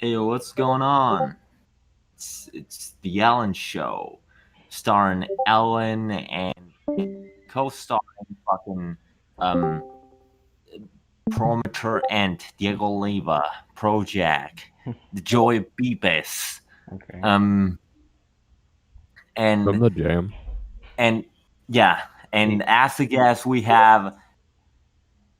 Hey, what's going on? It's the Ellen Show, starring Ellen and co-starring fucking um Prometer and Diego Leva, Project, the Joy Beepus, Okay. um From and the jam. and yeah, and Hey, as a guest we have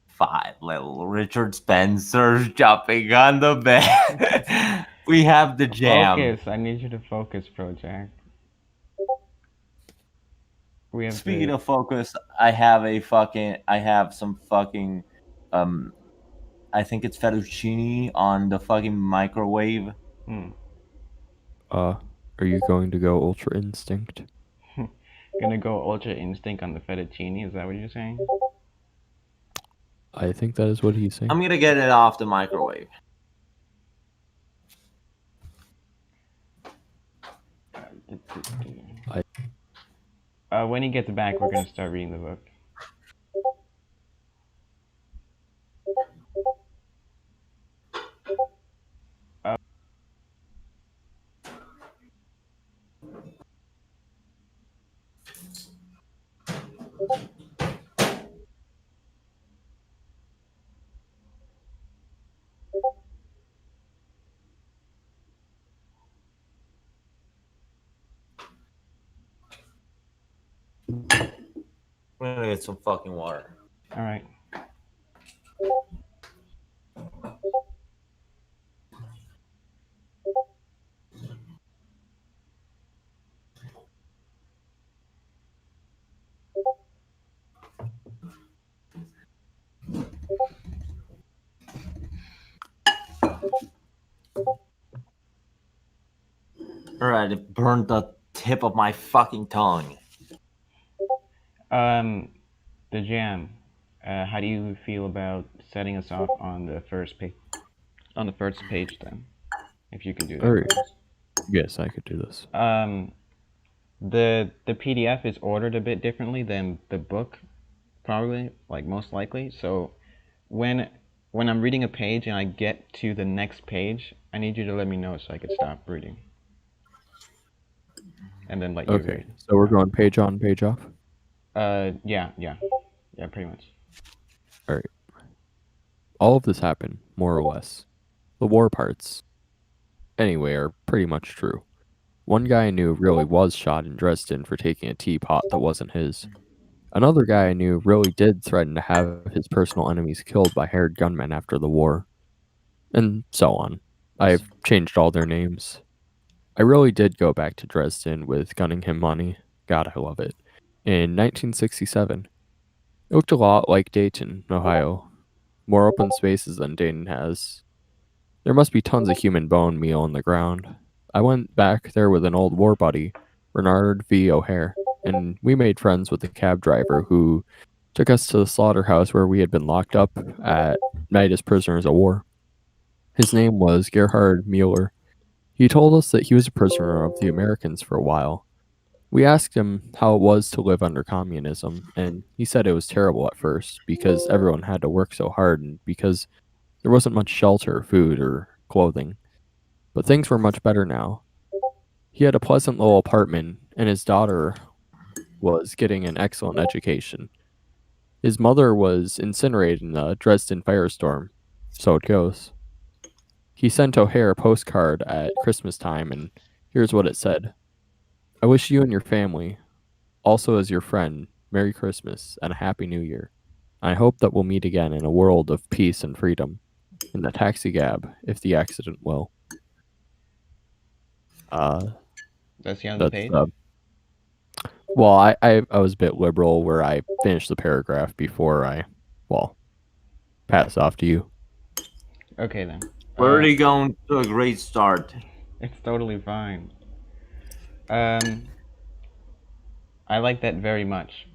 five little Richard Spencer jumping on the bed. We have the jam. focus. I need you to focus, Project. We have Speaking the. of focus, I have some fucking um I think it's fettuccine on the fucking microwave. Hmm. Uh, are you going to go Ultra Instinct? Gonna go Ultra Instinct on the fettuccine. Is that what you're saying? I think that is what he's saying. I'm gonna get it off the microwave. I When he gets back, we're gonna start reading the book. Uh, I'm gonna get some fucking water. all right. Alright, it burned the tip of my fucking tongue. Um, the jam. How do you feel about setting us off on the first page? On the first page, then, if you can do that Alright. for us. Yes, I could do this. The PDF is ordered a bit differently than the book, probably, like most likely. So when when I'm reading a page and I get to the next page, I need you to let me know so I could stop reading and then let you Okay, read. so we're going page on, page off. Yeah, pretty much. Alright. All of this happened, more or less. The war parts, anyway, are pretty much true. One guy I knew really was shot in Dresden for taking a teapot that wasn't his. Another guy I knew really did threaten to have his personal enemies killed by hired gunmen after the war. And so on. I've changed all their names. I really did go back to Dresden with Gunningham money. God, I love it. In 1967. It looked a lot like Dayton, Ohio. More open spaces than Dayton has. There must be tons of human bone meal on the ground. I went back there with an old war buddy, Bernard V. O'Hare, and we made friends with the cab driver who took us to the slaughterhouse where we had been locked up at night as prisoners of war. His name was Gerhard Mueller. He told us that he was a prisoner of the Americans for a while. We asked him how it was to live under communism, and he said it was terrible at first because everyone had to work so hard and because there wasn't much shelter, food, or clothing. But things were much better now. He had a pleasant little apartment, and his daughter was getting an excellent education. His mother was incinerated in the Dresden firestorm. So it goes. He sent O'Hare a postcard at Christmas time, and here's what it said: I wish you and your family, also as your friend, Merry Christmas and a Happy New Year. I hope that we'll meet again in a world of peace and freedom. In the taxi cab, if the accident will. Uh, That's the end of the that's page. well, I was a bit liberal where I finished the paragraph before I, well, pass off to you. Okay then. We're already going to a great start. It's totally fine. Um, I like that very much.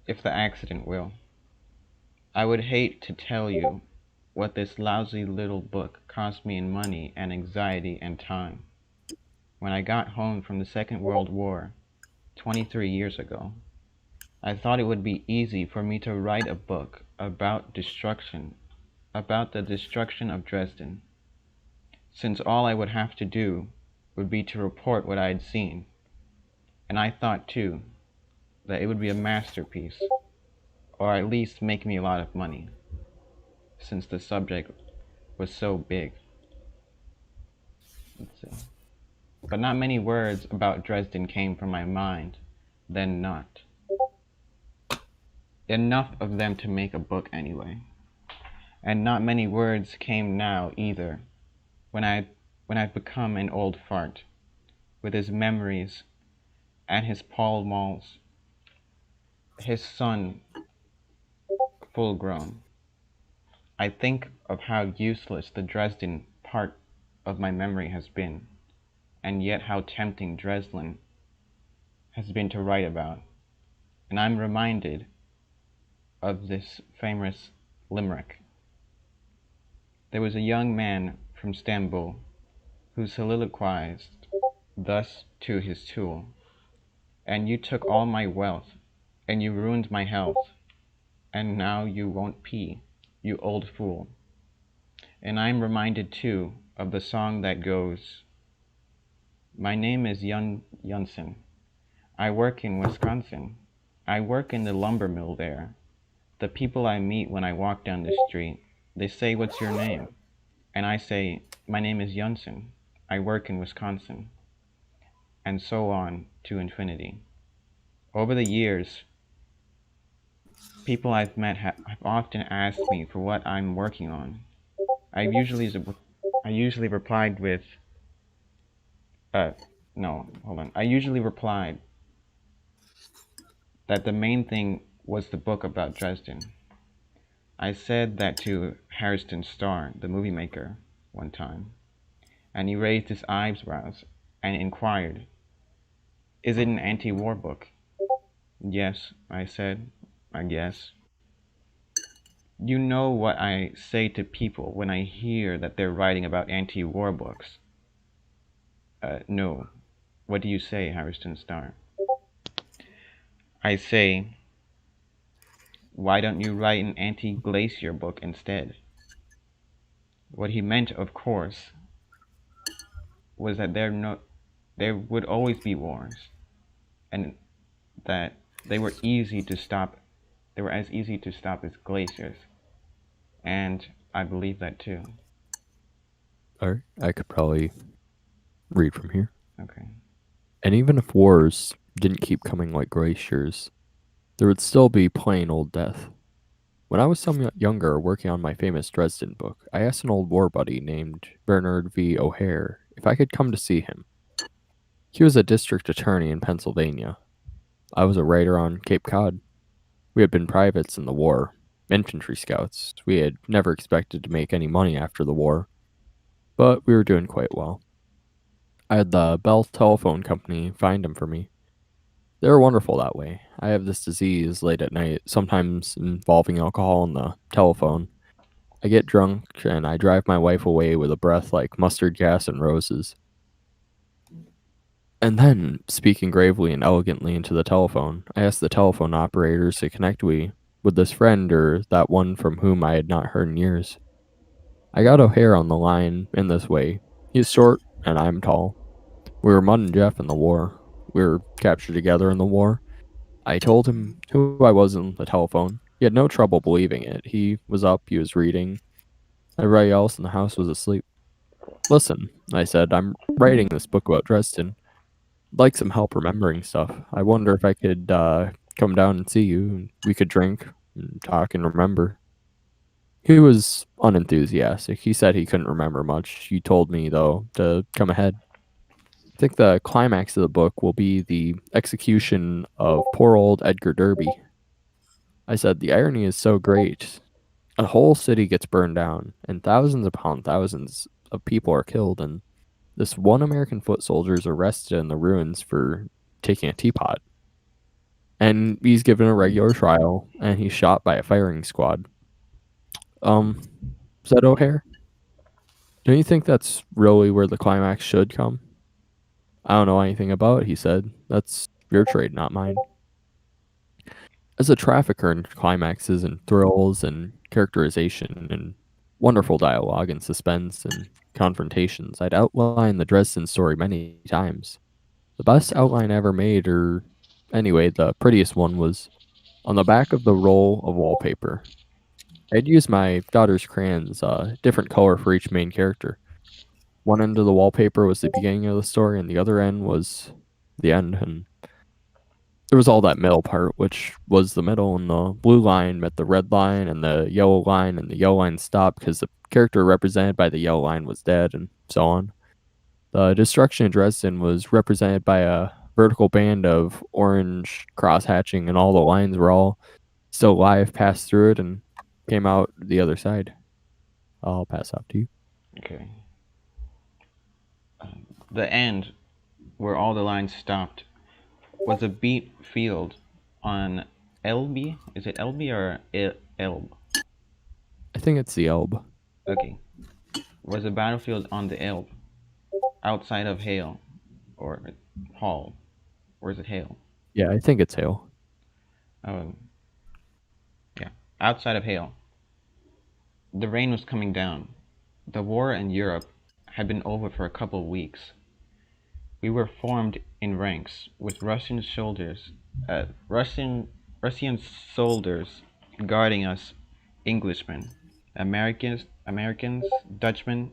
If the accident will. I would hate to tell you what this lousy little book cost me in money and anxiety and time. When I got home from the Second World War, 23 years ago, I thought it would be easy for me to write a book about destruction, about the destruction of Dresden. since all I would have to do would be to report what I had seen. And I thought, too, that it would be a masterpiece, or at least make me a lot of money, since the subject was so big. Let's see. But not many words about Dresden came from my mind, then not. Enough of them to make a book anyway. And not many words came now either, when I'd become an old fart, with his memories and his Pall Malls, his son full grown. I think of how useless the Dresden part of my memory has been, and yet how tempting Dresden has been to write about, and I'm reminded of this famous limerick. There was a young man from Stamboul who soliloquized thus to his tool: "And you took all my wealth, and you ruined my health, and now you won't pee, you old fool." And I'm reminded too of the song that goes: "My name is Yunsen. I work in Wisconsin. I work in the lumber mill there. The people I meet when I walk down the street, they say, 'What's your name?' And I say, 'My name is Yunsen. I work in Wisconsin.'" And so on to infinity. Over the years, people I've met have often asked me for what I'm working on. I usually replied with, no, hold on. I usually replied that the main thing was the book about Dresden. I said that to Harrison Starr, the movie maker, one time, and he raised his eyebrows and inquired, "Is it an anti-war book?" "Yes," I said, "I guess." You know what I say to people when I hear that they're writing about anti-war books. No. What do you say, Harrison Starr? I say, why don't you write an anti-glacier book instead? What he meant, of course, was that there would always be wars, and that they were easy to stop. They were as easy to stop as glaciers, and I believe that too. Alright, I could probably read from here. Okay. And even if wars didn't keep coming like glaciers, there would still be plain old death. When I was some younger, working on my famous Dresden book, I asked an old war buddy named Bernard V. O'Hare if I could come to see him. He was a district attorney in Pennsylvania. I was a writer on Cape Cod. We had been privates in the war, infantry scouts. We had never expected to make any money after the war, but we were doing quite well. I had the Bell Telephone Company find him for me. They were wonderful that way. I have this disease late at night, sometimes involving alcohol on the telephone. I get drunk and I drive my wife away with a breath like mustard gas and roses. And then, speaking gravely and elegantly into the telephone, I asked the telephone operators to connect me with this friend or that one from whom I had not heard in years. I got O'Hare on the line in this way. He's short and I'm tall. We were Mud and Jeff in the war. We were captured together in the war. I told him who I was on the telephone. He had no trouble believing it. He was up, he was reading. Everybody else in the house was asleep. "Listen," I said, "I'm writing this book about Dresden. I'd like some help remembering stuff. I wonder if I could come down and see you, and we could drink and talk and remember." He was unenthusiastic. He said he couldn't remember much. He told me, though, to come ahead. I think the climax of the book will be the execution of poor old Edgar Derby. I said, "The irony is so great. A whole city gets burned down, and thousands upon thousands of people are killed, and this one American foot soldier is arrested in the ruins for taking a teapot. And he's given a regular trial, and he's shot by a firing squad." Said O'Hare. "Don't you think that's really where the climax should come?" "I don't know anything about it," he said. "That's your trade, not mine." As a trafficker in climaxes and thrills and characterization and Wonderful dialogue and suspense and confrontations. I'd outlined the Dresden story many times. The best outline I ever made, or anyway, the prettiest one was on the back of the roll of wallpaper. I'd used my daughter's crayons, different color for each main character. One end of the wallpaper was the beginning of the story, and the other end was the end. And there was all that middle part, which was the middle, and the blue line met the red line, and the yellow line, and the yellow line stopped because the character represented by the yellow line was dead, and so on. The destruction in Dresden was represented by a vertical band of orange cross hatching, and all the lines were all still alive, passed through it, and came out the other side. I'll pass off to you. Okay. The end, where all the lines stopped, was a beat field on Elbe. Is it Elbe or Elbe? I think it's the Elbe. Okay. Was a battlefield on the Elbe, outside of Hale, or Hall. Or is it Hale? Yeah, I think it's Hale. Yeah, outside of Hale. The rain was coming down. The war in Europe had been over for a couple of weeks. We were formed in ranks with Russian soldiers guarding us, Englishmen, Americans, Dutchmen,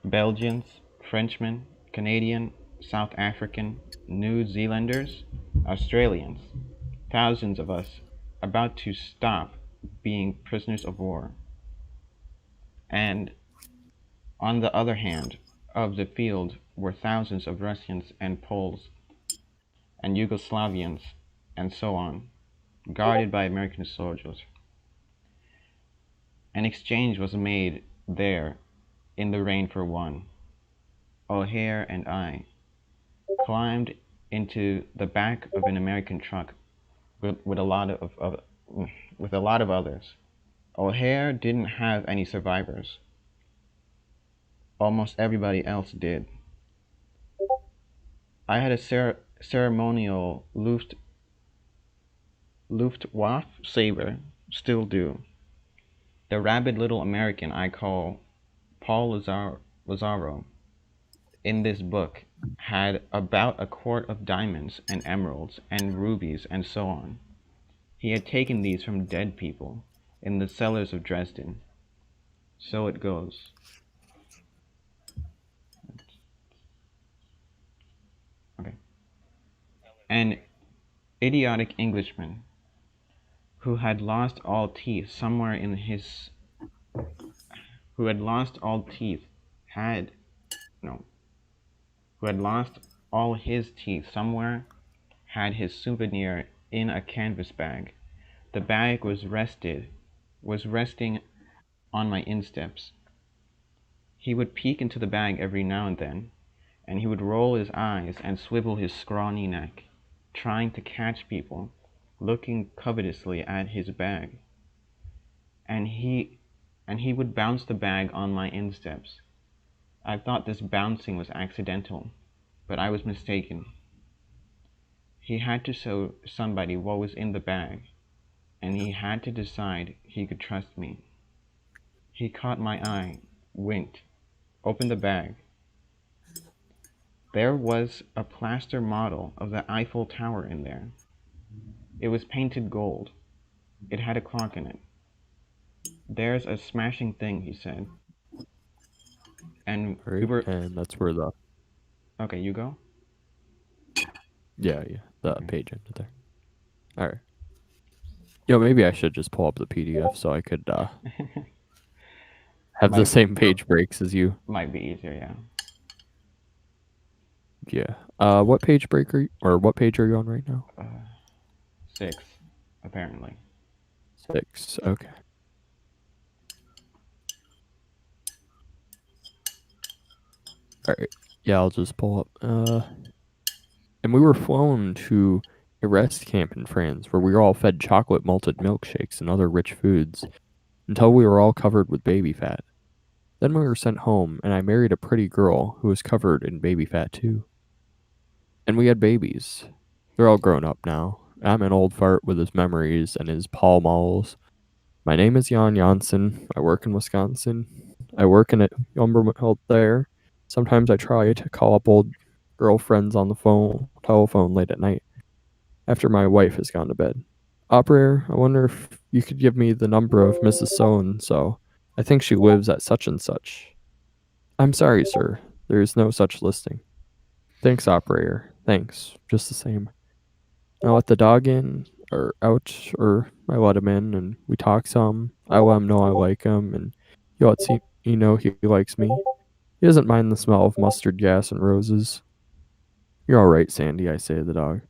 Belgians, Frenchmen, Canadian, South African, New Zealanders, Australians, thousands of us about to stop being prisoners of war. And on the other hand of the field were thousands of Russians and Poles and Yugoslavians and so on, guarded by American soldiers. An exchange was made there in the rain for one. O'Hare and I climbed into the back of an American truck with a lot of others. O'Hare didn't have any survivors. Almost everybody else did. I had a ceremonial Luftwaffe saber, still do. The rabid little American I call Paul Lazaro in this book had about a quart of diamonds and emeralds and rubies and so on. He had taken these from dead people in the cellars of Dresden. So it goes. Okay. An idiotic Englishman who had lost all teeth somewhere in his who had lost all teeth had no who had lost all his teeth somewhere had his souvenir in a canvas bag. The bag was resting on my insteps. He would peek into the bag every now and then, and he would roll his eyes and swivel his scrawny neck, trying to catch people looking covetously at his bag. And he would bounce the bag on my insteps. I thought this bouncing was accidental, but I was mistaken. He had to show somebody what was in the bag, and he had to decide he could trust me. He caught my eye, winked, opened the bag. There was a plaster model of the Eiffel Tower in there. It was painted gold. It had a clock in it. There's a smashing thing, he said. And Right, we were... and that's where the... Okay, you go? Yeah, the page ended there. Alright. Maybe I should just pull up the PDF so I could have the same page breaks as you. Might be easier, yeah. Yeah. What page break are you, or what page are you on right now? 6, apparently. 6, okay. Alright. Yeah, I'll just pull up. And we were flown to a rest camp in France where we were all fed chocolate malted milkshakes and other rich foods until we were all covered with baby fat. Then we were sent home, and I married a pretty girl who was covered in baby fat too. And we had babies. They're all grown up now. I'm an old fart with his memories and his Pall Malls. My name is Jan Janssen. I work in Wisconsin. I work in a lumber mill there. Sometimes I try to call up old girlfriends on the telephone late at night after my wife has gone to bed. Operator, I wonder if you could give me the number of Mrs. So and so. I think she lives at such and such. I'm sorry, sir. There is no such listing. Thanks, operator. Thanks. Just the same. I let the dog in or out, or I let him in, and we talk some. I let him know I like him, and he know he likes me. He doesn't mind the smell of mustard gas and roses. You're all right, Sandy, I say to the dog.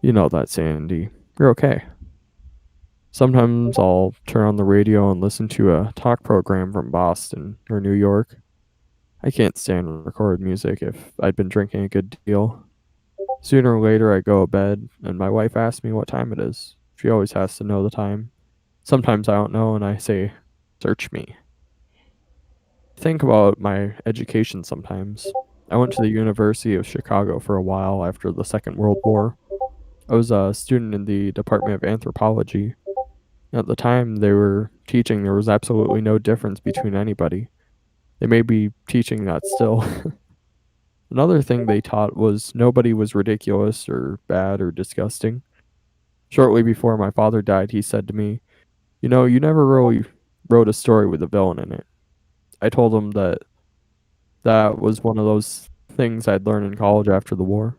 You know that, Sandy. You're okay. Sometimes I'll turn on the radio and listen to a talk program from Boston or New York. I can't stand recorded music if I'd been drinking a good deal. Sooner or later, I go to bed, and my wife asks me what time it is. She always has to know the time. Sometimes I don't know, and I say, search me. Think about my education sometimes. I went to the University of Chicago for a while after the Second World War. I was a student in the Department of Anthropology. At the time they were teaching, there was absolutely no difference between anybody. They may be teaching that still. Another thing they taught was nobody was ridiculous or bad or disgusting. Shortly before my father died, he said to me, "You know, you never really wrote a story with a villain in it." I told him that was one of those things I'd learned in college after the war.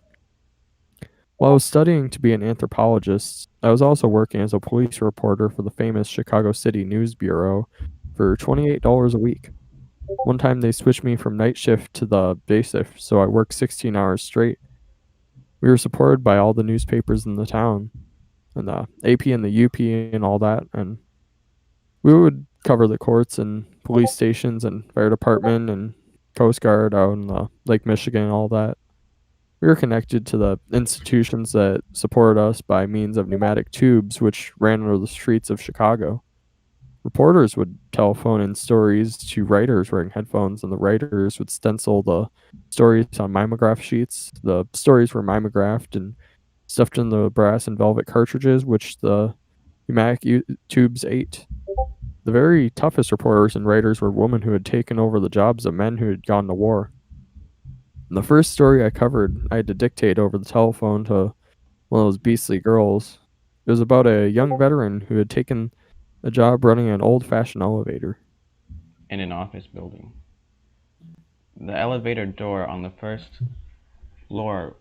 While I was studying to be an anthropologist, I was also working as a police reporter for the famous Chicago City News Bureau for $28 a week. One time they switched me from night shift to the day shift, so I worked 16 hours straight. We were supported by all the newspapers in the town, and the AP and the UP and all that, and we would cover the courts and police stations and fire department and Coast Guard out in the Lake Michigan and all that. We were connected to the institutions that supported us by means of pneumatic tubes which ran under the streets of Chicago. Reporters would telephone in stories to writers wearing headphones, and the writers would stencil the stories on mimeograph sheets. The stories were mimeographed and stuffed in the brass and velvet cartridges, which the pneumatic tubes ate. The very toughest reporters and writers were women who had taken over the jobs of men who had gone to war. In the first story I covered, I had to dictate over the telephone to one of those beastly girls. It was about a young veteran who had taken a job running an old-fashioned elevator. In an office building. The elevator door on the first floor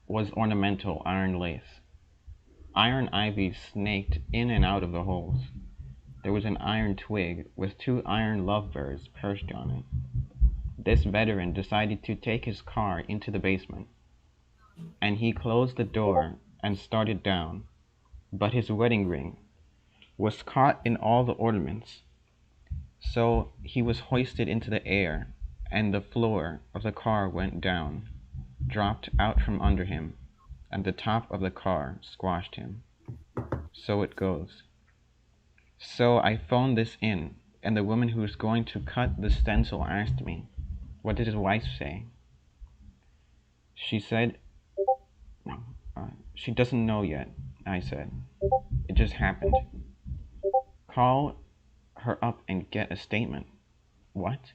was ornamental iron lace. Iron ivy snaked in and out of the holes. There was an iron twig with two iron lovebirds perched on it. This veteran decided to take his car into the basement, and he closed the door and started down, but his wedding ring was caught in all the ornaments. So he was hoisted into the air, and the floor of the car went down, dropped out from under him, and the top of the car squashed him. So it goes. So I phoned this in, and the woman who was going to cut the stencil asked me, "What did his wife say?" She said, "She doesn't know yet," I said. "It just happened." "Call her up and get a statement." "What?"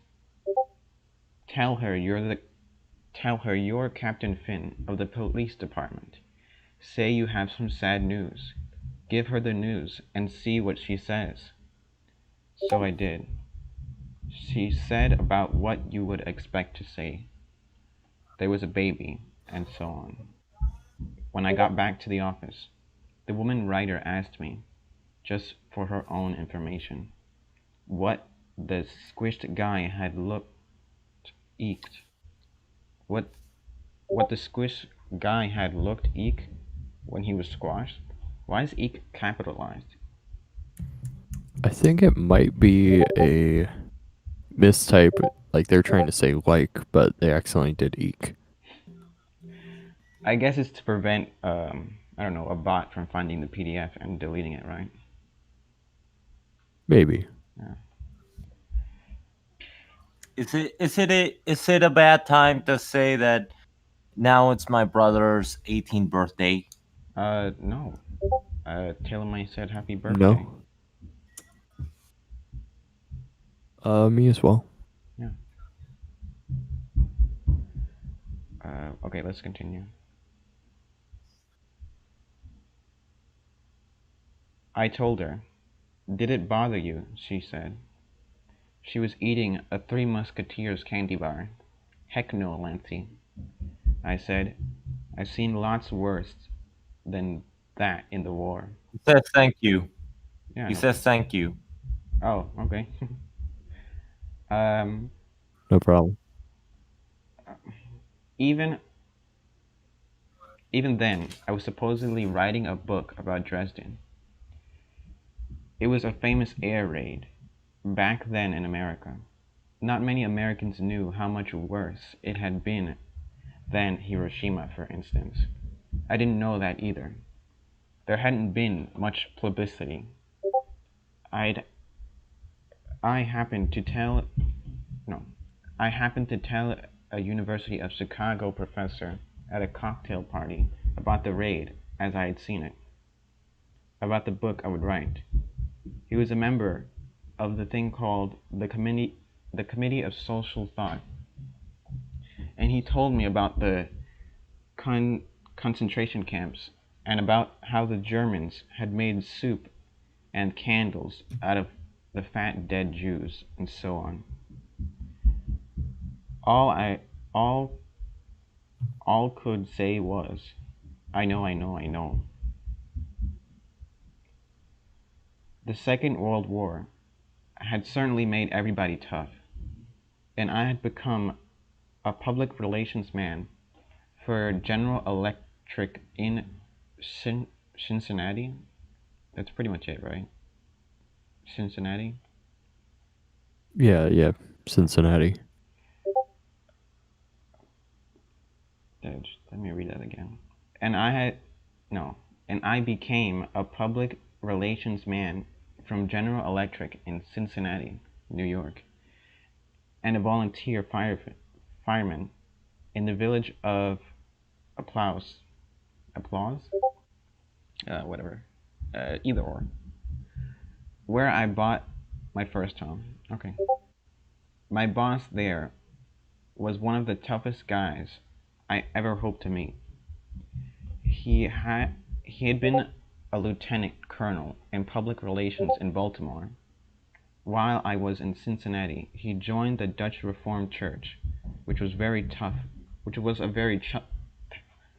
Tell her you're Captain Finn of the police department. Say you have some sad news. Give her the news and see what she says." So I did. She said about what you would expect to say. There was a baby, and so on. When I got back to the office, the woman writer asked me, just for her own information, what the squished guy had eked. What the squish guy had looked eek when he was squashed? Why is eek capitalized? I think it might be a mistype, like they're trying to say like, but they accidentally did eek. I guess it's to prevent, I don't know, a bot from finding the PDF and deleting it, right? Maybe. Yeah. Is it a bad time to say that now it's my brother's 18th birthday? No. Taylor May said happy birthday. No. Me as well. Yeah. Okay, let's continue. I told her. Did it bother you? She said. She was eating a Three Musketeers candy bar. Heck no, Lancy. I said. I've seen lots worse than that in the war. He says thank you. Yeah, He no. says thank you. Oh, okay. um, No problem. even even then, I was supposedly writing a book about Dresden. It was a famous air raid back then in America. Not many Americans knew how much worse it had been than Hiroshima, for instance. I didn't know that either. There hadn't been much publicity. I'd I happened to tell no, I happened to tell a University of Chicago professor at a cocktail party about the raid as I had seen it, about the book I would write. He was a member of the thing called the Committee of Social Thought, and he told me about the concentration camps and about how the Germans had made soup and candles out of the fat dead Jews and so on. All I all all could say was, I know, I know, I know. The Second World War had certainly made everybody tough, and I had become a public relations man for General Electric in Cincinnati. That's pretty much it, right? Cincinnati? Yeah, Cincinnati. Let me read that again. And I had, no, and I became a public relations man from General Electric in Cincinnati, New York, and a volunteer fireman in the village of Applause, whatever, either or, where I bought my first home. Okay. My boss there was one of the toughest guys I ever hoped to meet. He had he had been a lieutenant colonel in public relations in Baltimore. While I was in Cincinnati, he joined the Dutch Reformed Church, which was very tough, which was a very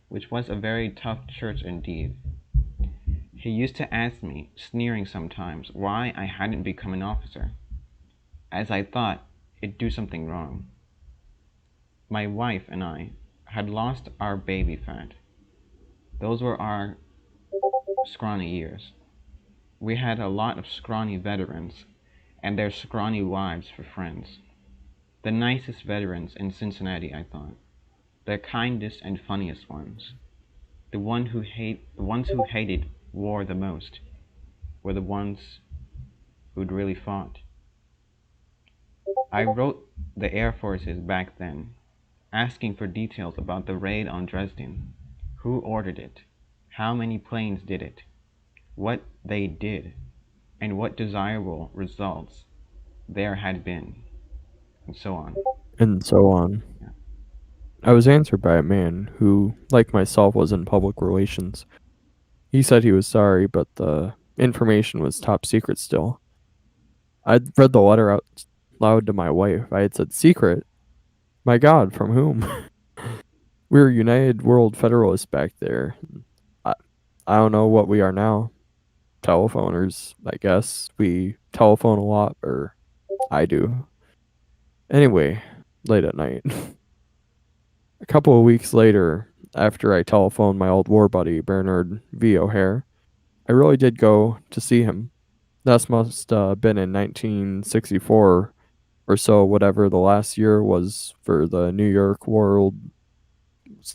which was a very tough church indeed. He used to ask me, sneering sometimes, why I hadn't become an officer, as I thought it'd do something wrong. My wife and I had lost our baby fat. Those were our scrawny years. We had a lot of scrawny veterans and their scrawny wives for friends. The nicest veterans in Cincinnati, I thought. The kindest and funniest ones. The ones who hated war the most were the ones who'd really fought. I wrote the Air Forces back then, asking for details about the raid on Dresden. Who ordered it? How many planes did it? What they did? And what desirable results there had been? And so on. And so on. Yeah. I was answered by a man who, like myself, was in public relations. He said he was sorry, but the information was top secret still. I'd read the letter out loud to my wife. I had said, secret? My God, from whom? We were United World Federalists back there. I, I don't know what we are now. Telephoners, I guess. We telephone a lot, or I do. Anyway, late at night. A couple of weeks later, after I telephoned my old war buddy, Bernard V. O'Hare, I really did go to see him. That must have been in 1964 or so, whatever the last year was for the New York World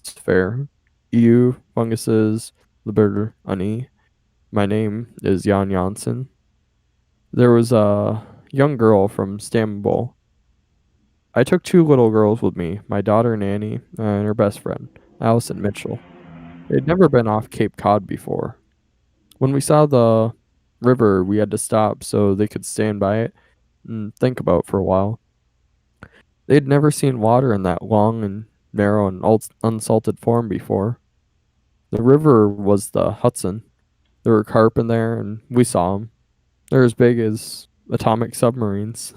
Fair. EU, funguses, Liber Ani. My name is Jan Janssen. There was a young girl from Istanbul. I took two little girls with me, my daughter Nanny and her best friend, Allison Mitchell. They'd never been off Cape Cod before. When we saw the river, we had to stop so they could stand by it. and think about for a while. They'd never seen water in that long and narrow and unsalted form before. The river was the Hudson. There were carp in there, and we saw them. They're as big as atomic submarines.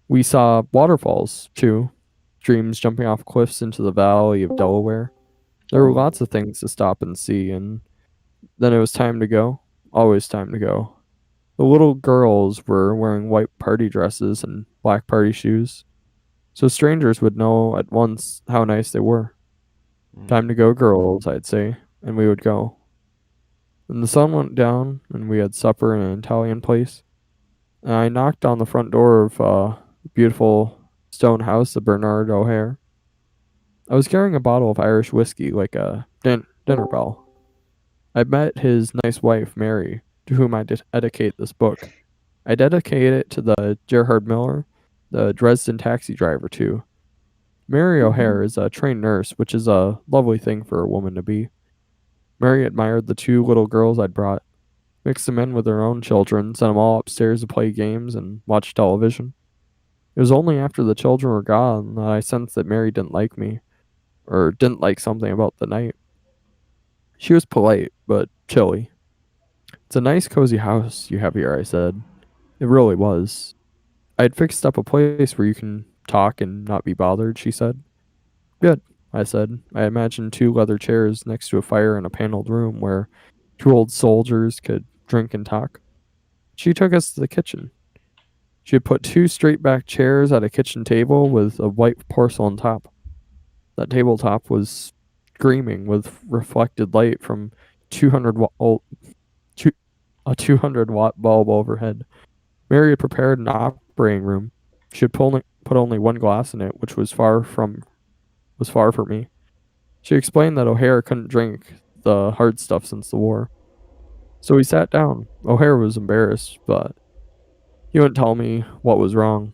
We saw waterfalls, too, streams jumping off cliffs into the valley of Delaware. There were lots of things to stop and see, and then it was time to go. Always time to go. The little girls were wearing white party dresses and black party shoes, so strangers would know at once how nice they were. Mm. Time to go, girls, I'd say, and we would go. And the sun went down, and we had supper in an Italian place. And I knocked on the front door of the beautiful stone house of Bernard O'Hare. I was carrying a bottle of Irish whiskey like a dinner bell. I met his nice wife, Mary, to whom I dedicate this book. I dedicate it to the Gerhard Miller, the Dresden taxi driver, too. Mary O'Hare is a trained nurse, which is a lovely thing for a woman to be. Mary admired the two little girls I'd brought, mixed them in with her own children, sent them all upstairs to play games and watch television. It was only after the children were gone that I sensed that Mary didn't like me, or didn't like something about the night. She was polite, but chilly. It's a nice, cozy house you have here, I said. It really was. I'd fixed up a place where you can talk and not be bothered, she said. Good, I said. I imagined two leather chairs next to a fire in a paneled room where two old soldiers could drink and talk. She took us to the kitchen. She had put two straight back chairs at a kitchen table with a white porcelain top. That tabletop was gleaming with reflected light from 200 two, a 200-watt bulb overhead. Mary had prepared an operating room. She had put only one glass in it, which was far for me. She explained that O'Hare couldn't drink the hard stuff since the war. So we sat down. O'Hare was embarrassed, but he wouldn't tell me what was wrong.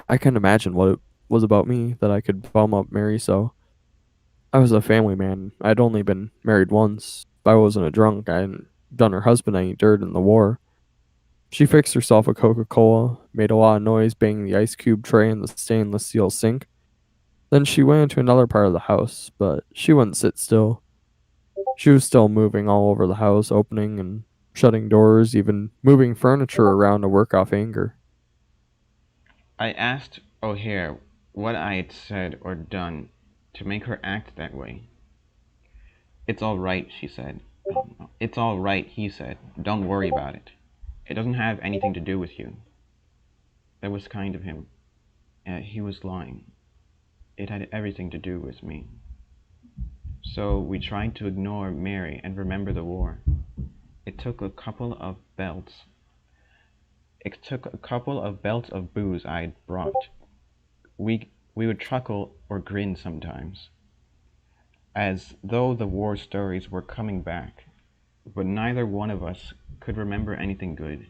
I couldn't imagine what it was about me that I could bum up Mary so. I was a family man. I'd only been married once. If I wasn't a drunk, I hadn't done her husband any dirt in the war. She fixed herself a Coca-Cola, made a lot of noise banging the ice cube tray in the stainless steel sink. Then she went into another part of the house, but she wouldn't sit still. She was still moving all over the house, opening and shutting doors, even moving furniture around to work off anger. I asked O'Hare what I had said or done to make her act that way. It's all right, she said. It's all right, he said. Don't worry about it. It doesn't have anything to do with you. That was kind of him. He was lying. It had everything to do with me. So we tried to ignore Mary and remember the war. It took a couple of belts. It took a couple of belts of booze I'd brought. We would chuckle or grin sometimes, as though the war stories were coming back, but neither one of us could remember anything good.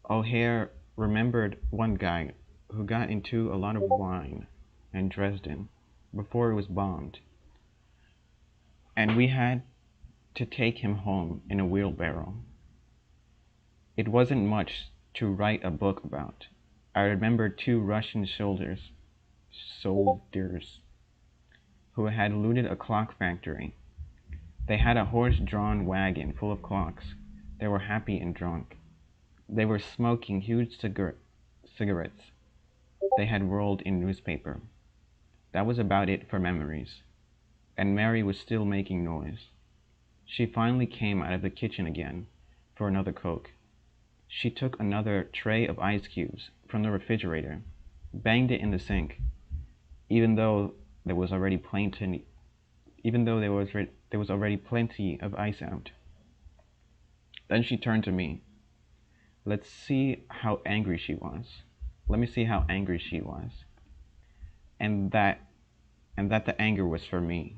O'Hare remembered one guy who got into a lot of wine in Dresden before it was bombed, and we had to take him home in a wheelbarrow. It wasn't much to write a book about. I remember two Russian soldiers who had looted a clock factory. They had a horse-drawn wagon full of clocks. They were happy and drunk. They were smoking huge cigarettes they had rolled in newspaper. That was about it for memories. And Mary was still making noise. She finally came out of the kitchen again for another Coke. She took another tray of ice cubes from the refrigerator, banged it in the sink, even though there was already plenty, there was already plenty of ice out. Then she turned to me. Let's see how angry she was. Let me see how angry she was. And that the anger was for me.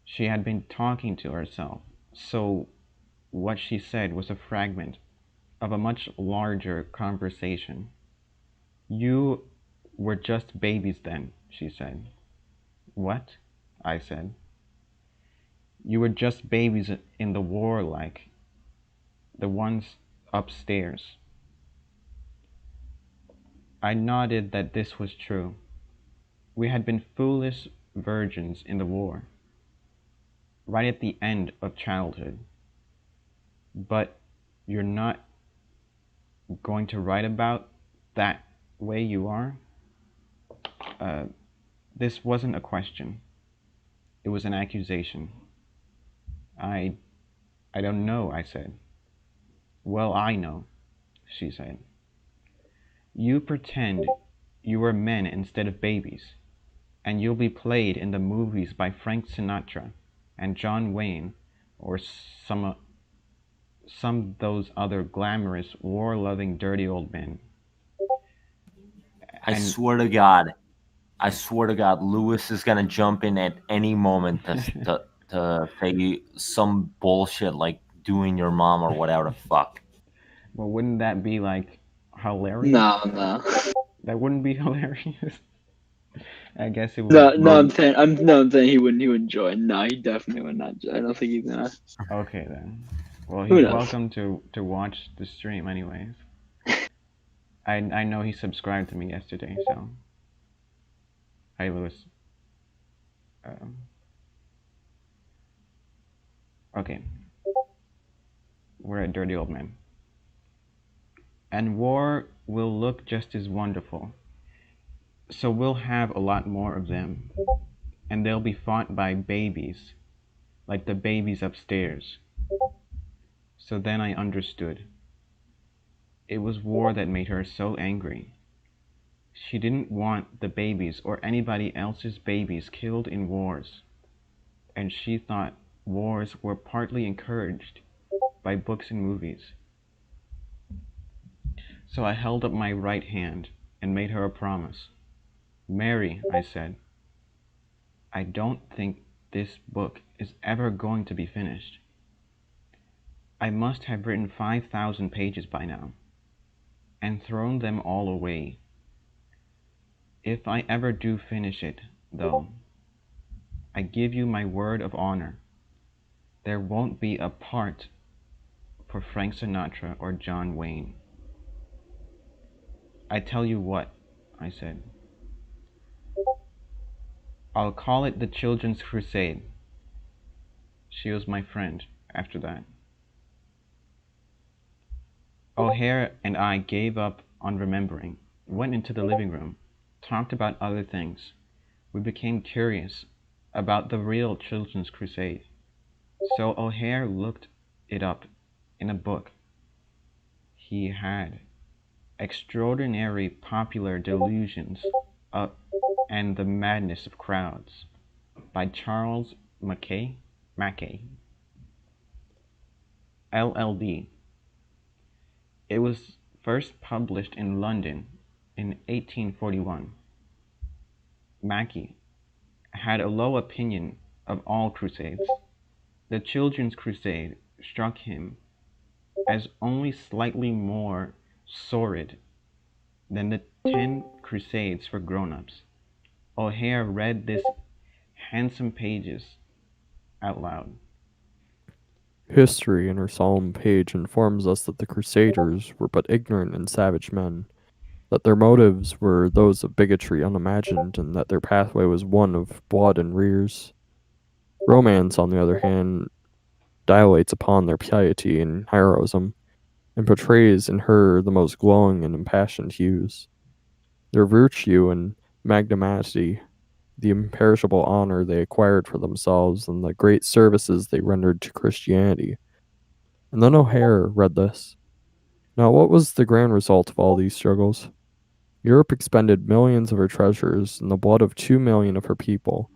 She had been talking to herself, so what she said was a fragment of a much larger conversation. You were just babies then, she said. What? I said. You were just babies in the war, like the ones upstairs. I nodded that this was true. We had been foolish virgins in the war, right at the end of childhood. But you're not going to write about that way you are? Uh, this wasn't a question. It was an accusation. I I don't know, I said. Well, I know, she said. You pretend you were men instead of babies, and you'll be played in the movies by Frank Sinatra and John Wayne or some those other glamorous, war-loving, dirty old men. I And swear to God, I swear to God, Lewis is gonna jump in at any moment to say some bullshit like doing your mom or whatever the fuck. well, wouldn't that be like hilarious? No, no, That wouldn't be hilarious. I guess it would. no, no. Well, I'm saying he wouldn't join. No, he definitely would not. I don't think he's gonna. Okay then. Well, Who he's knows? welcome to watch the stream anyways. I know he subscribed to me yesterday, so hi Lewis. Um, okay, we're a dirty old man. And war will look just as wonderful. So we'll have a lot more of them, and they'll be fought by babies, like the babies upstairs. So then I understood. It was war that made her so angry. She didn't want the babies or anybody else's babies killed in wars, and she thought wars were partly encouraged by books and movies. So I held up my right hand and made her a promise. Mary, I said, I don't think this book is ever going to be finished. I must have written 5,000 pages by now, and thrown them all away. If I ever do finish it, though, I give you my word of honor, there won't be a part for Frank Sinatra or John Wayne. I tell you what, I said, I'll call it the Children's Crusade. She was my friend after that. O'Hare and I gave up on remembering, went into the living room, talked about other things. We became curious about the real Children's Crusade. So O'Hare looked it up in a book he had, Extraordinary Popular Delusions and the Madness of Crowds, by Charles Mackay, LLD. It was first published in London in 1841. Mackay had a low opinion of all crusades. The Children's Crusade struck him as only slightly more sordid than the 10 Crusades for grown-ups. O'Hare read these handsome pages out loud. History in her solemn page informs us that the Crusaders were but ignorant and savage men, that their motives were those of bigotry unimagined, and that their pathway was one of blood and rears. Romance, on the other hand, dilates upon their piety and heroism, and portrays in her the most glowing and impassioned hues. Their virtue and magnanimity, the imperishable honor they acquired for themselves, and the great services they rendered to Christianity. And then O'Hare read this. Now, what was the grand result of all these struggles? Europe expended millions of her treasures and the blood of 2 million of her people,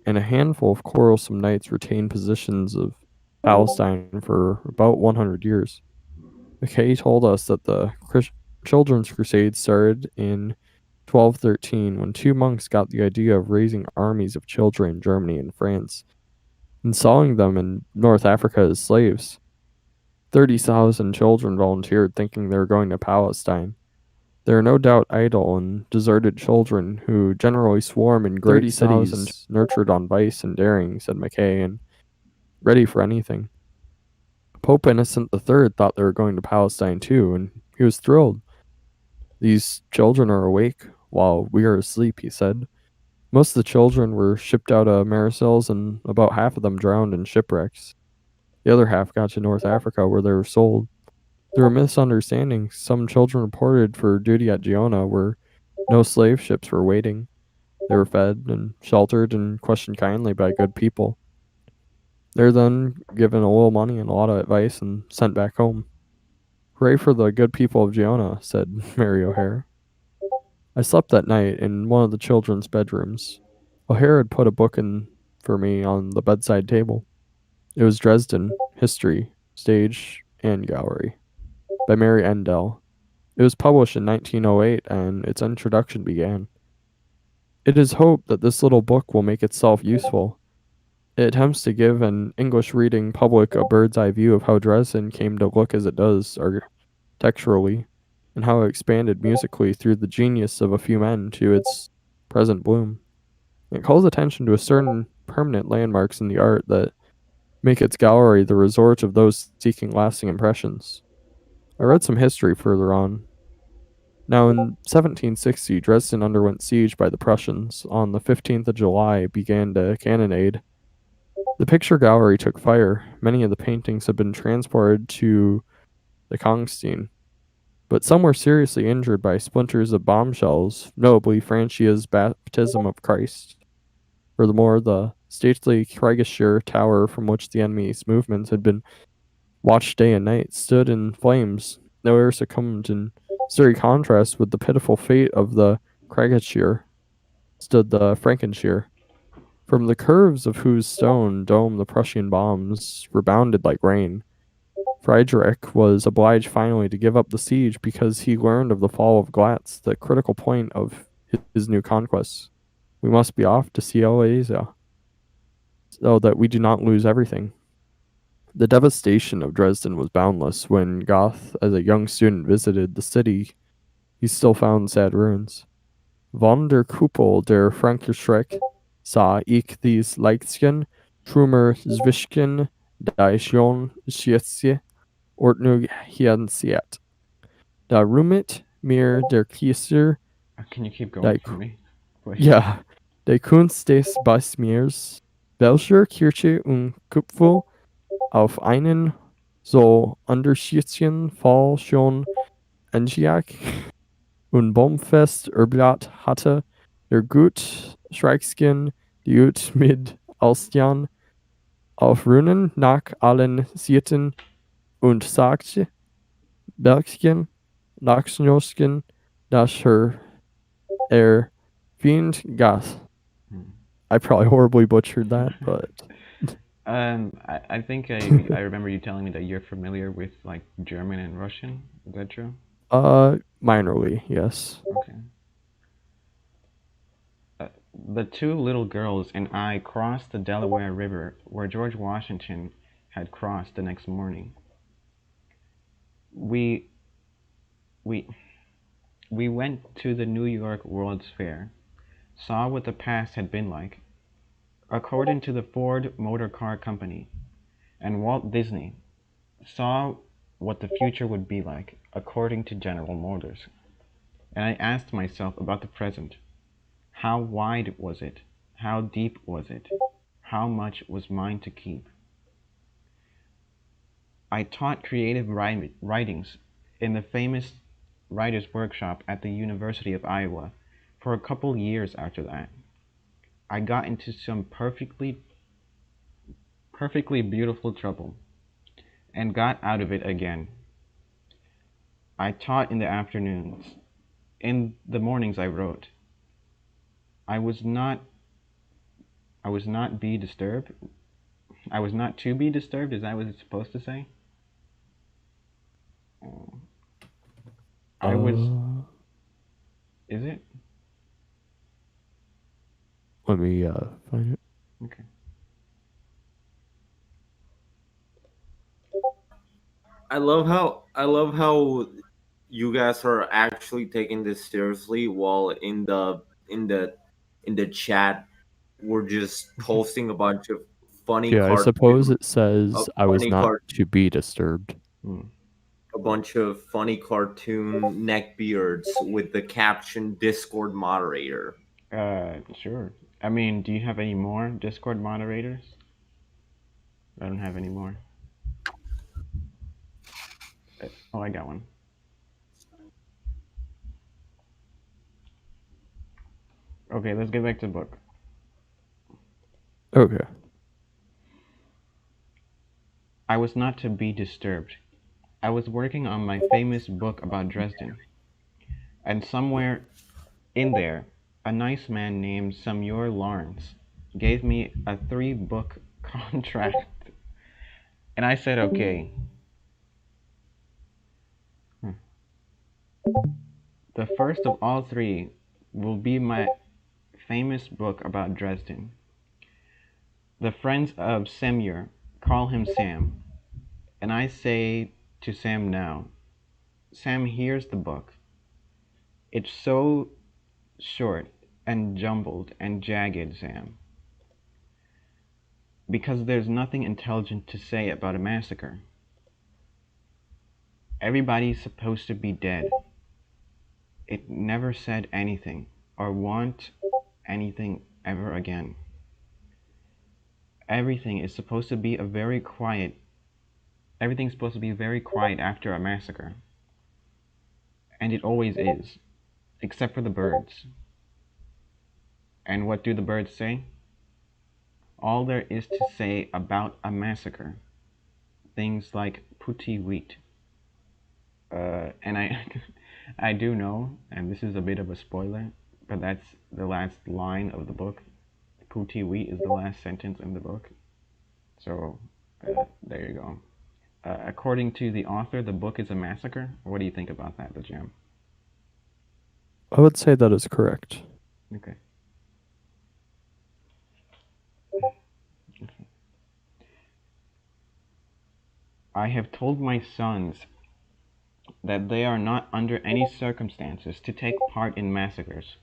and a handful of quarrelsome knights retained possessions of Palestine for about 100 years. Mackay told us that the Children's Crusade started in 1213 when two monks got the idea of raising armies of children in Germany and France and selling them in North Africa as slaves. 30,000 children volunteered thinking they were going to Palestine. There are no doubt idle and deserted children who generally swarm in great cities, nurtured on vice and daring, said Mackay, and ready for anything. Pope Innocent III thought they were going to Palestine too, and he was thrilled. These children are awake while we are asleep, he said. Most of the children were shipped out of Marseilles, and about half of them drowned in shipwrecks. The other half got to North Africa where they were sold. There were misunderstandings. Some children reported for duty at Giona where no slave ships were waiting. They were fed and sheltered and questioned kindly by good people. They're then given a little money and a lot of advice and sent back home. Hooray for the good people of Giona, said Mary O'Hare. I slept that night in one of the children's bedrooms. O'Hare had put a book in for me on the bedside table. It was Dresden, History, Stage, and Gallery, by Mary Endell. It was published in 1908, and its introduction began. It is hoped that this little book will make itself useful. It attempts to give an English reading public a bird's eye view of how Dresden came to look as it does architecturally, and how it expanded musically through the genius of a few men to its present bloom. It calls attention to a certain permanent landmarks in the art that make its gallery the resort of those seeking lasting impressions. I read some history further on. Now, in 1760, Dresden underwent siege by the Prussians. On the 15th of July, began the cannonade. The picture gallery took fire. Many of the paintings had been transported to the Kongstein, but some were seriously injured by splinters of bombshells, notably Francia's Baptism of Christ. Furthermore, the stately Kriegsheer tower from which the enemy's movements had been watched day and night stood in flames. Nowhere succumbed. In stark contrast with the pitiful fate of the Kriegsheer stood the Frankensheer, from the curves of whose stone dome the Prussian bombs rebounded like rain. Friedrich was obliged finally to give up the siege because he learned of the fall of Glatz, the critical point of his new conquests. We must be off to Silesia, so that we do not lose everything. The devastation of Dresden was boundless. When Goethe, as a young student, visited the city, he still found sad ruins. Von der Kuppel der Frankenschreck sah ich dies Leichtchen, Trümmer zwischen die schon Schätze, Ordnung hienziet. Da rühmet mir der Kaiser, Can you keep going die, for me? Please. ja, die Kunst des Basmiers, welcher Kirche und Kupfel auf einen so unterschiedlichen Fall schon Angiak und Baumfest erblatt hatte, der gut Schreikskin Jut mit Alstian auf Runen nach allen Seiten und sagte, Belgien, Nachsnosken, das er Fiend Gas. Hmm. I probably horribly butchered that, but I think I remember you telling me that you're familiar with like German and Russian. Is that true? minorly, yes. Okay. The two little girls and I crossed the Delaware River where George Washington had crossed the next morning. We we we went to the New York World's Fair, saw what the past had been like, according to the Ford Motor Car Company, and Walt Disney, saw what the future would be like, according to General Motors. And I asked myself about the present. How wide was it? How deep was it? How much was mine to keep? I taught creative writings in the famous writer's workshop at the University of Iowa for a couple years after that. I got into some perfectly beautiful trouble and got out of it again. I taught in the afternoons. In the mornings I wrote. I was not be disturbed. I was not to be disturbed. Is that what it's supposed to say? I was. Is it? Let me find it. Okay. I love how you guys are actually taking this seriously, while in the chat we're just posting a bunch of funny Yeah, I suppose cartoons, it says I was funny not cart to be disturbed. Hmm. a bunch of funny cartoon neckbeards with the caption Discord moderator. Sure. I mean, do you have any more Discord moderators? I don't have any more. Oh, I got one. Okay, let's get back to the book. Okay. I was not to be disturbed. I was working on my famous book about Dresden. And somewhere in there, a nice man named Samuel Lawrence gave me a 3-book contract. And I said, okay. The first of all 3 will be my famous book about Dresden. The friends of Semur call him Sam. And I say to Sam now, Sam, here's the book. It's so short and jumbled and jagged, Sam, because there's nothing intelligent to say about a massacre. Everybody's supposed to be dead. It never said anything or want anything ever again. Everything's supposed to be very quiet after a massacre. And it always is, except for the birds. And what do the birds say? All there is to say about a massacre. Things like putty wheat. And I do know, and this is a bit of a spoiler, but that's the last line of the book. Putty wheat is the last sentence in the book. So, there you go. According to the author, the book is a massacre. What do you think about that, the Jam? I would say that is correct. Okay. I have told my sons that they are not under any circumstances to take part in massacres,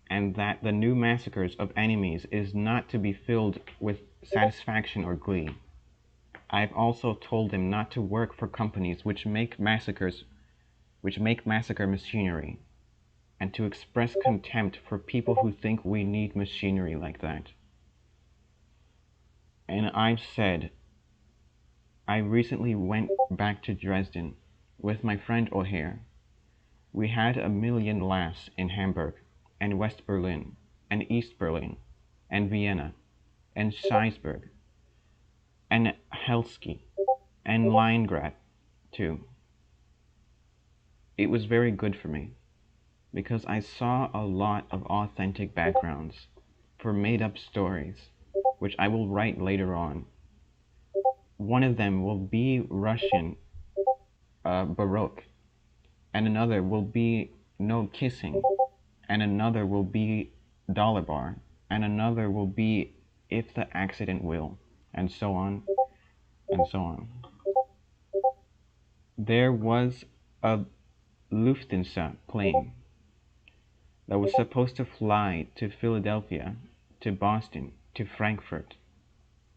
and that the new massacres of enemies is not to be filled with satisfaction or glee. I have also told them not to work for companies which make massacre machinery, and to express contempt for people who think we need machinery like that. And I've said, I recently went back to Dresden with my friend O'Hare. We had 1,000,000 laughs in Hamburg, and West Berlin, and East Berlin, and Vienna, and Scheisberg, and Helsinki, and Leningrad, too. It was very good for me, because I saw a lot of authentic backgrounds for made-up stories, which I will write later on. One of them will be Russian Baroque, and another will be No Kissing, and another will be Dollar Bar, and another will be If the Accident Will, and so on, and so on. There was a Lufthansa plane that was supposed to fly to Philadelphia, to Boston, to Frankfurt.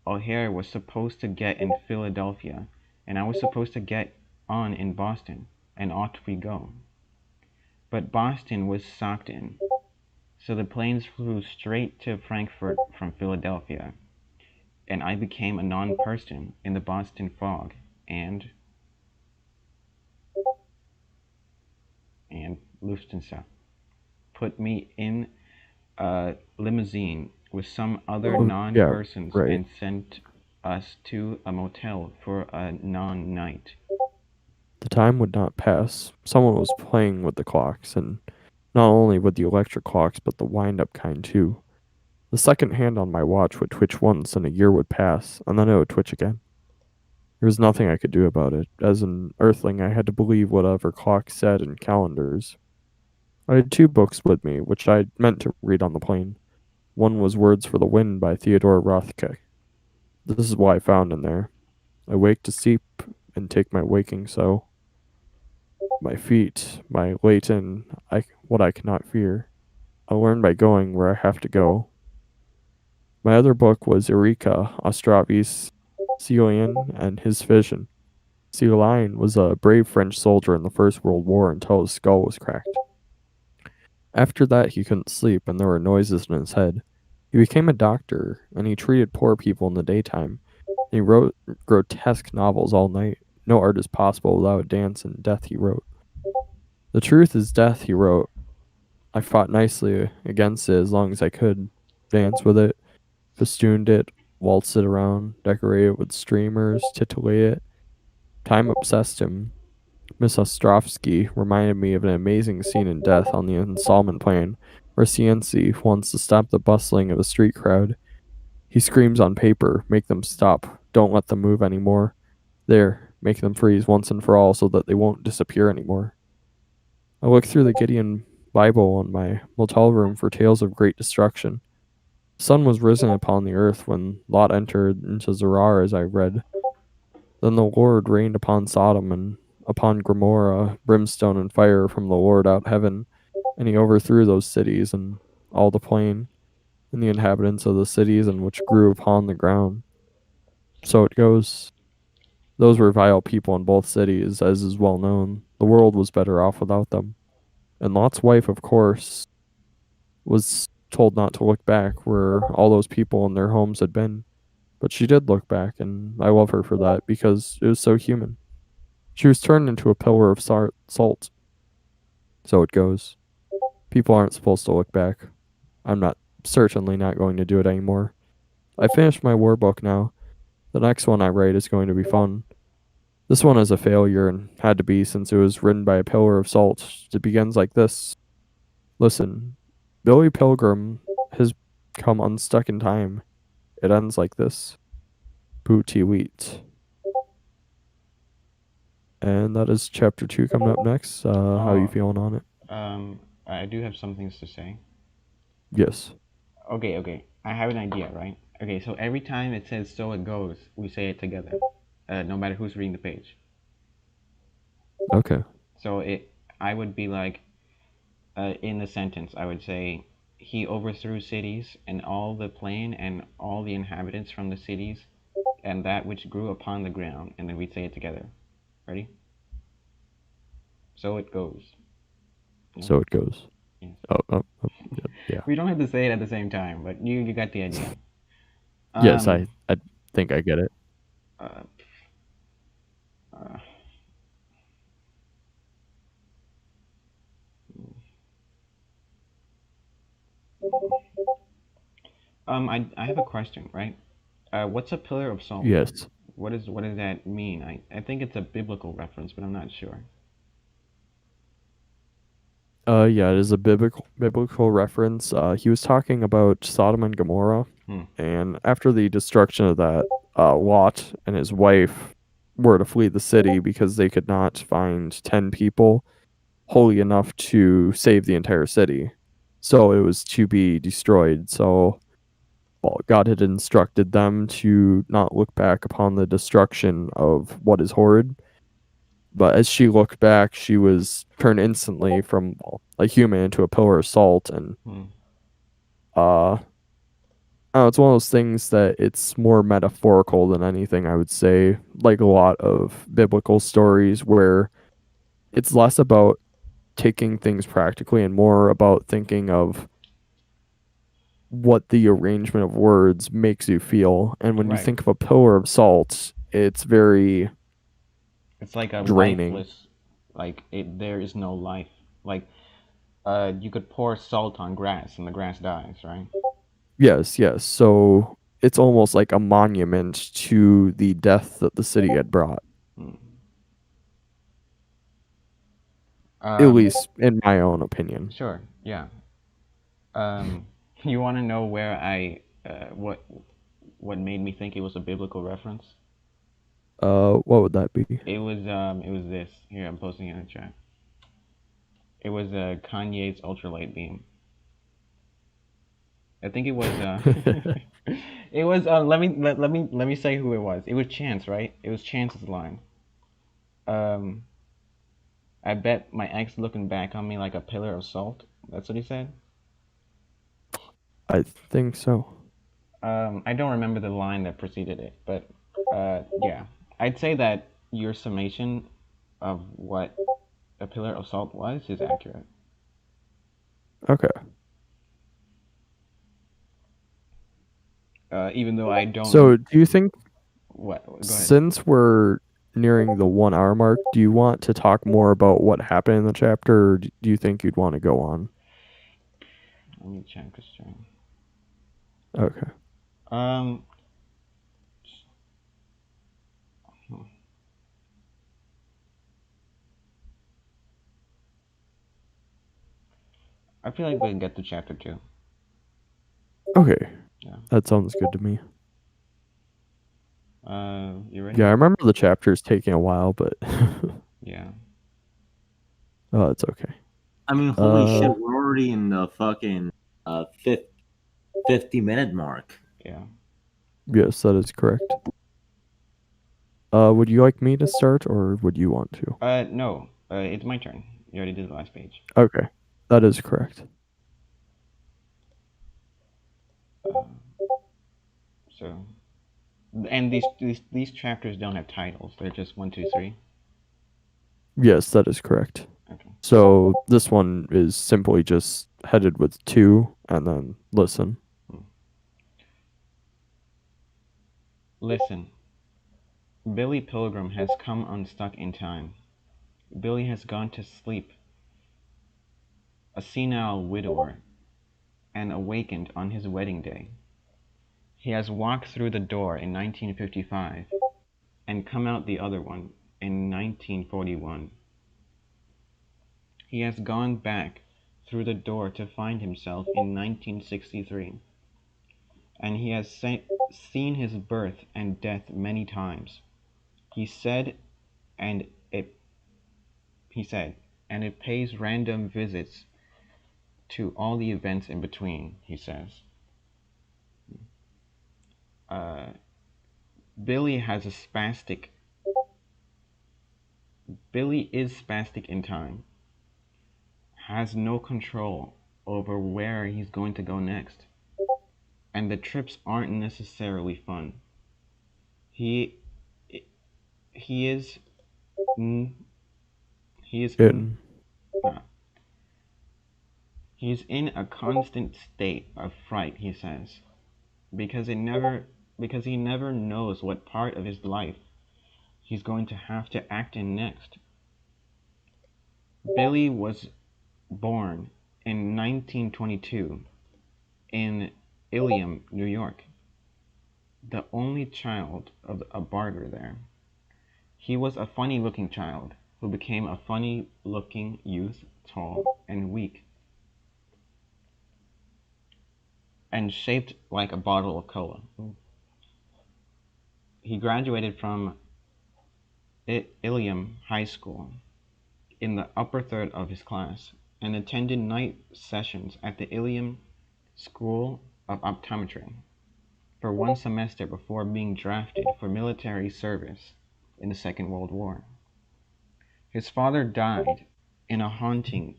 O'Hare was supposed to get in Philadelphia, and I was supposed to get on in Boston, and off we go. But Boston was socked in, so the planes flew straight to Frankfurt from Philadelphia, and I became a non-person in the Boston fog, and Lufthansa put me in a limousine with some other Oh, yeah, non-persons right. and sent us to a motel for a non-night. The time would not pass. Someone was playing with the clocks, and not only with the electric clocks, but the wind-up kind too. The second hand on my watch would twitch once, and a year would pass, and then it would twitch again. There was nothing I could do about it. As an earthling, I had to believe whatever clocks said in calendars. I had 2 books with me, which I meant to read on the plane. One was Words for the Wind by Theodore Rothke. This is what I found in there. I wake to sleep and take my waking so. My feet, my latent, what I cannot fear. I learn by going where I have to go. My other book was Eureka, Ostravi's Celian, and His Vision. See, Lion was a brave French soldier in the First World War until his skull was cracked. After that, he couldn't sleep and there were noises in his head. He became a doctor and he treated poor people in the daytime. He wrote grotesque novels all night. No art is possible without dance, and death, he wrote. The truth is death, he wrote. I fought nicely against it as long as I could. Danced with it, festooned it, waltzed it around, decorated it with streamers, titillated it. Time obsessed him. Miss Ostrovsky reminded me of an amazing scene in Death on the installment plan, where CNC wants to stop the bustling of a street crowd. He screams on paper, make them stop, don't let them move anymore. There, make them freeze once and for all so that they won't disappear anymore. I looked through the Gideon Bible on my motel room for tales of great destruction. The sun was risen upon the earth when Lot entered into Zerar, as I read. Then the Lord rained upon Sodom and upon Gomorrah brimstone and fire from the Lord out heaven, and he overthrew those cities and all the plain, and the inhabitants of the cities and which grew upon the ground. So it goes. Those were vile people in both cities, as is well known. The world was better off without them. And Lot's wife, of course, was told not to look back where all those people in their homes had been. But she did look back, and I love her for that because it was so human. She was turned into a pillar of salt. So it goes. People aren't supposed to look back. I'm not certainly not going to do it anymore. I finished my war book now. The next one I write is going to be fun. This one is a failure and had to be since it was written by a pillar of salt. It begins like this. Listen, Billy Pilgrim has come unstuck in time. It ends like this. Booty wheat. And that is chapter 2 coming up next. How are you feeling on it? I do have some things to say. Yes. Okay. I have an idea, right? Okay, so every time it says "so it goes," we say it together, no matter who's reading the page. Okay. So I would be like, in the sentence, I would say, he overthrew cities and all the plain and all the inhabitants from the cities, and that which grew upon the ground, and then we say it together. Ready? So it goes. Yeah? So it goes. Yes. Yeah. We don't have to say it at the same time, but you got the idea. Yes, I think I get it. Uh, uh, I have a question, right? What's a pillar of salt? Yes. What does that mean? I think it's a biblical reference, but I'm not sure. Yeah, it is a biblical reference. He was talking about Sodom and Gomorrah, Hmm. and after the destruction of that, Lot and his wife were to flee the city because they could not find 10 people holy enough to save the entire city. So it was to be destroyed. So, well, God had instructed them to not look back upon the destruction of what is horrid. But as she looked back, she was turned instantly from a human into a pillar of salt. And Hmm. I don't know, it's one of those things that it's more metaphorical than anything, I would say. Like a lot of biblical stories where it's less about taking things practically and more about thinking of what the arrangement of words makes you feel. And when you Right. think of a pillar of salt, it's very It's like a draining. lifeless, like there is no life. Like you could pour salt on grass and the grass dies, right? Yes, yes. So it's almost like a monument to the death that the city had brought, Hmm. at Um, least in my own opinion. sure, yeah. You want to know where what made me think it was a biblical reference? What would that be? It was this. Here, I'm posting it in the chat. It was Kanye's ultralight beam. I think it was it was let me say who it was. It was Chance, right? It was Chance's line. Um, I bet my ex looking back on me like a pillar of salt. That's what he said. I think so. I don't remember the line that preceded it, but yeah, I'd say that your summation of what a pillar of salt was is accurate. Okay. Even though I don't. So, do you think What? Go ahead. since we're nearing the 1 hour mark, do you want to talk more about what happened in the chapter, or do you think you'd want to go on? Let me check this thing. Okay. Um. I feel like we can get to chapter 2. Okay. Yeah. That sounds good to me. You ready? Yeah, I remember the chapters taking a while, but Yeah. oh, it's okay. I mean, holy shit, we're already in the fucking 50-minute mark. Yeah. Yes, that is correct. Would you like me to start, or would you want to? No. It's my turn. You already did the last page. Okay, that is correct. So, and these chapters don't have titles. They're just 1, 2, 3. Yes, that is correct. Okay. So this one is simply just headed with 2 and then listen. Listen. Billy Pilgrim has come unstuck in time. Billy has gone to sleep, a senile widower, and awakened on his wedding day. He has walked through the door in 1955 and come out the other one in 1941. He has gone back through the door to find himself in 1963, and he has seen his birth and death many times. He said, and it he said, and it pays random visits to all the events in between, he says. Uh, Billy has a spastic. Billy is spastic in time, has no control over where he's going to go next, and the trips aren't necessarily fun. He he is he is In uh, he is in a constant state of fright, he says, because he never knows what part of his life he's going to have to act in next. Billy was born in 1922 in Ilium, New York, the only child of a barber there. He was a funny-looking child who became a funny-looking youth, tall and weak, and shaped like a bottle of cola. He graduated from Ilium High School in the upper third of his class and attended night sessions at the Ilium School of Optometry for 1 semester before being drafted for military service in the Second World War. His father died in a hunting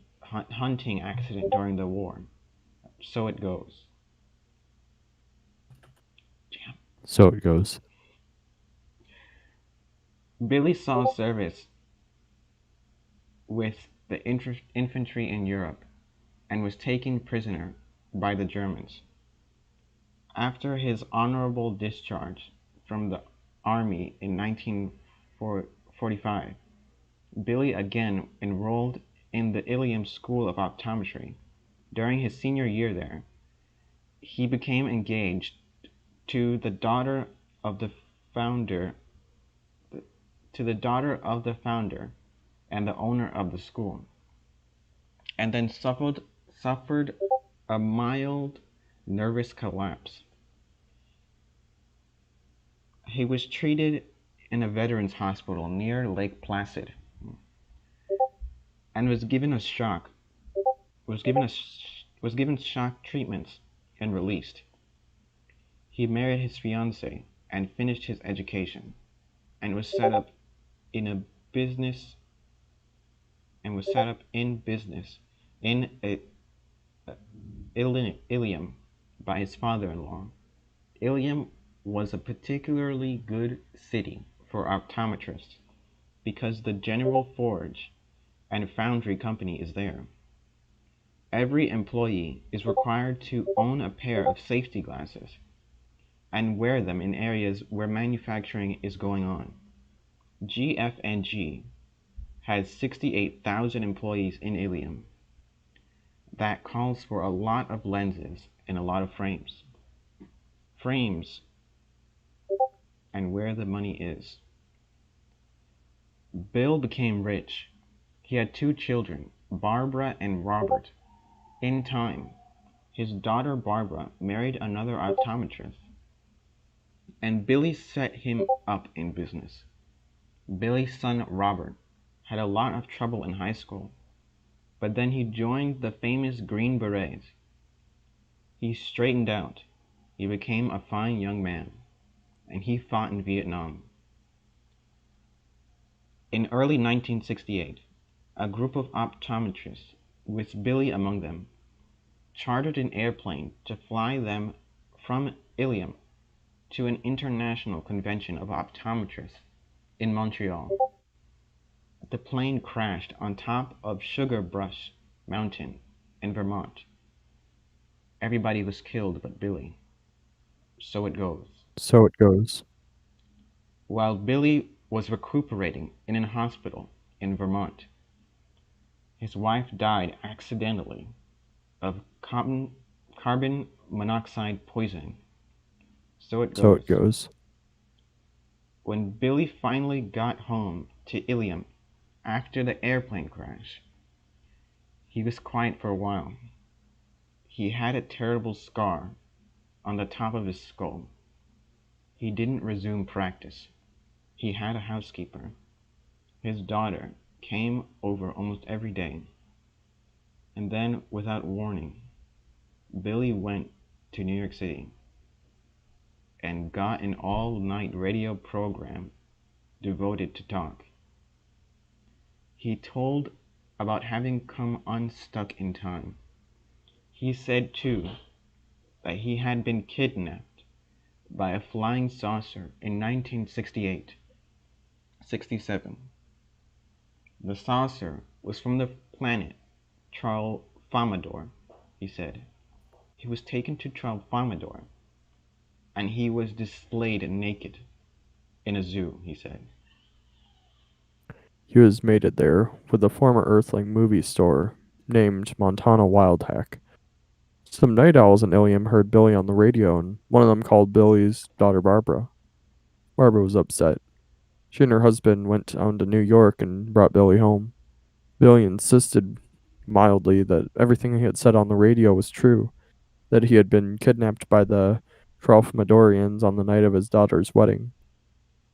accident during the war. So it goes. so it goes. Billy saw service with the infantry in Europe and was taken prisoner by the Germans. After his honorable discharge from the army in 1945, Billy again enrolled in the Ilium School of Optometry. During his senior year there, he became engaged to the daughter of the founder and the owner of the school, and then suffered a mild nervous collapse. He was treated in a veterans hospital near Lake Placid and was given shock treatments and released. He married his fiancée and finished his education and was set up in a business in Ilium by his father-in-law. Ilium was a particularly good city for optometrists because the General Forge and Foundry Company is there. Every employee is required to own a pair of safety glasses and wear them in areas where manufacturing is going on. GFNG has 68,000 employees in Ilium. That calls for a lot of lenses and a lot of frames. Frames and where the money is. Bill became rich. He had two children, Barbara and Robert. In time, his daughter Barbara married another optometrist, and Billy set him up in business. Billy's son Robert had a lot of trouble in high school, but then he joined the famous Green Berets. He straightened out. He became a fine young man, and he fought in Vietnam. In early 1968, a group of optometrists, with Billy among them, chartered an airplane to fly them from Ilium to an international convention of optometrists in Montreal. The plane crashed on top of Sugar Brush Mountain in Vermont. Everybody was killed but Billy. So it goes. So it goes. While Billy was recuperating in a hospital in Vermont, his wife died accidentally of carbon monoxide poisoning. So it So it goes. goes. When Billy finally got home to Ilium after the airplane crash, he was quiet for a while. He had a terrible scar on the top of his skull. He didn't resume practice. He had a housekeeper. His daughter came over almost every day. And then, without warning, Billy went to New York City and got an all-night radio program devoted to talk. He told about having come unstuck in time. He said, too, that he had been kidnapped by a flying saucer in 1968, 67. The saucer was from the planet Tralfamadore, he said. He was taken to Tralfamadore, and he was displayed naked in a zoo, he said. He was mated there with a former Earthling movie store named Montana Wildhack. Some night owls in Ilium heard Billy on the radio, and one of them called Billy's daughter Barbara. Barbara was upset. She and her husband went down to New York and brought Billy home. Billy insisted mildly that everything he had said on the radio was true, that he had been kidnapped by the Tralfamadorians on the night of his daughter's wedding.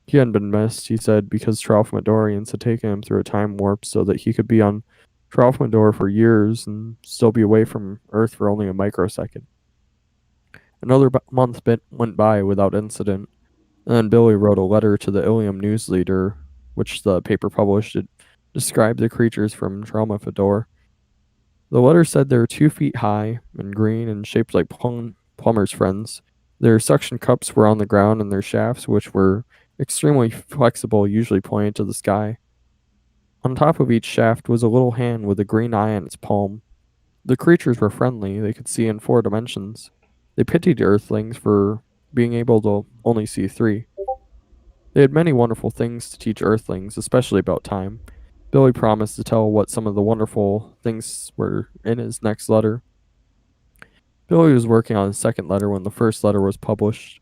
He hadn't been missed, he said, because Tralfamadorians had taken him through a time warp so that he could be on Tralfamador for years and still be away from Earth for only a microsecond. Another month went by without incident, and then Billy wrote a letter to the Ilium News Leader, which the paper published. It described the creatures from Tralfamador. The letter said they were 2 feet high and green and shaped like plumber's friends. Their suction cups were on the ground, and their shafts, which were extremely flexible, usually pointed to the sky. On top of each shaft was a little hand with a green eye in its palm. The creatures were friendly, they could see in 4 dimensions. They pitied Earthlings for being able to only see 3. They had many wonderful things to teach Earthlings, especially about time. Billy promised to tell what some of the wonderful things were in his next letter. Billy was working on his second letter when the first letter was published.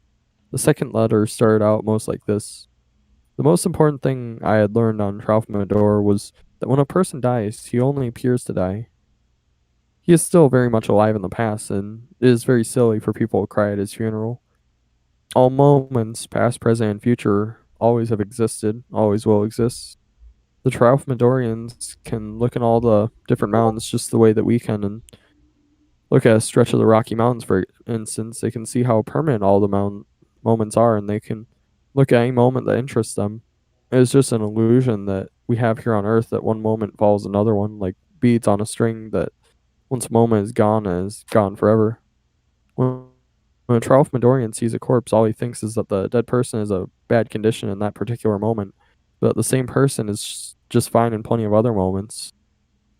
The second letter started out most like this. The most important thing I had learned on Tralfamador was that when a person dies, he only appears to die. He is still very much alive in the past, and it is very silly for people to cry at his funeral. All moments, past, present, and future, always have existed, always will exist. The Tralfamadorians can look in all the different mountains just the way that we can, and look at a stretch of the Rocky Mountains, for instance. They can see how permanent all the moments are, and they can look at any moment that interests them. It is just an illusion that we have here on Earth that one moment follows another one, like beads on a string, that once a moment is gone forever. When a Tralfamadorian sees a corpse, all he thinks is that the dead person is a bad condition in that particular moment. but the same person is just fine in plenty of other moments.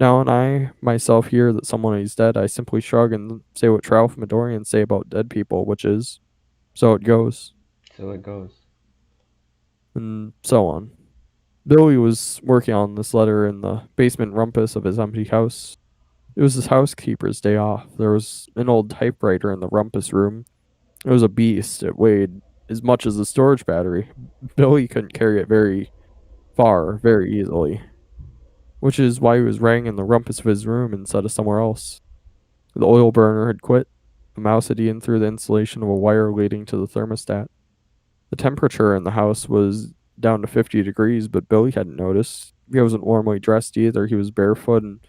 Now, when I myself hear that someone is dead, I simply shrug and say what Tralf Midorians say about dead people, which is, so it goes, So it goes. and so on. Billy was working on this letter in the basement rumpus of his empty house. It was his housekeeper's day off. There was an old typewriter in the rumpus room. It was a beast. It weighed as much as a storage battery. Billy couldn't carry it very far, very easily, which is why he was writing in the rumpus of his room instead of somewhere else. The oil burner had quit. A mouse had eaten through the insulation of a wire leading to the thermostat. The temperature in the house was down to 50 degrees, but Billy hadn't noticed. He wasn't warmly dressed either. He was barefoot and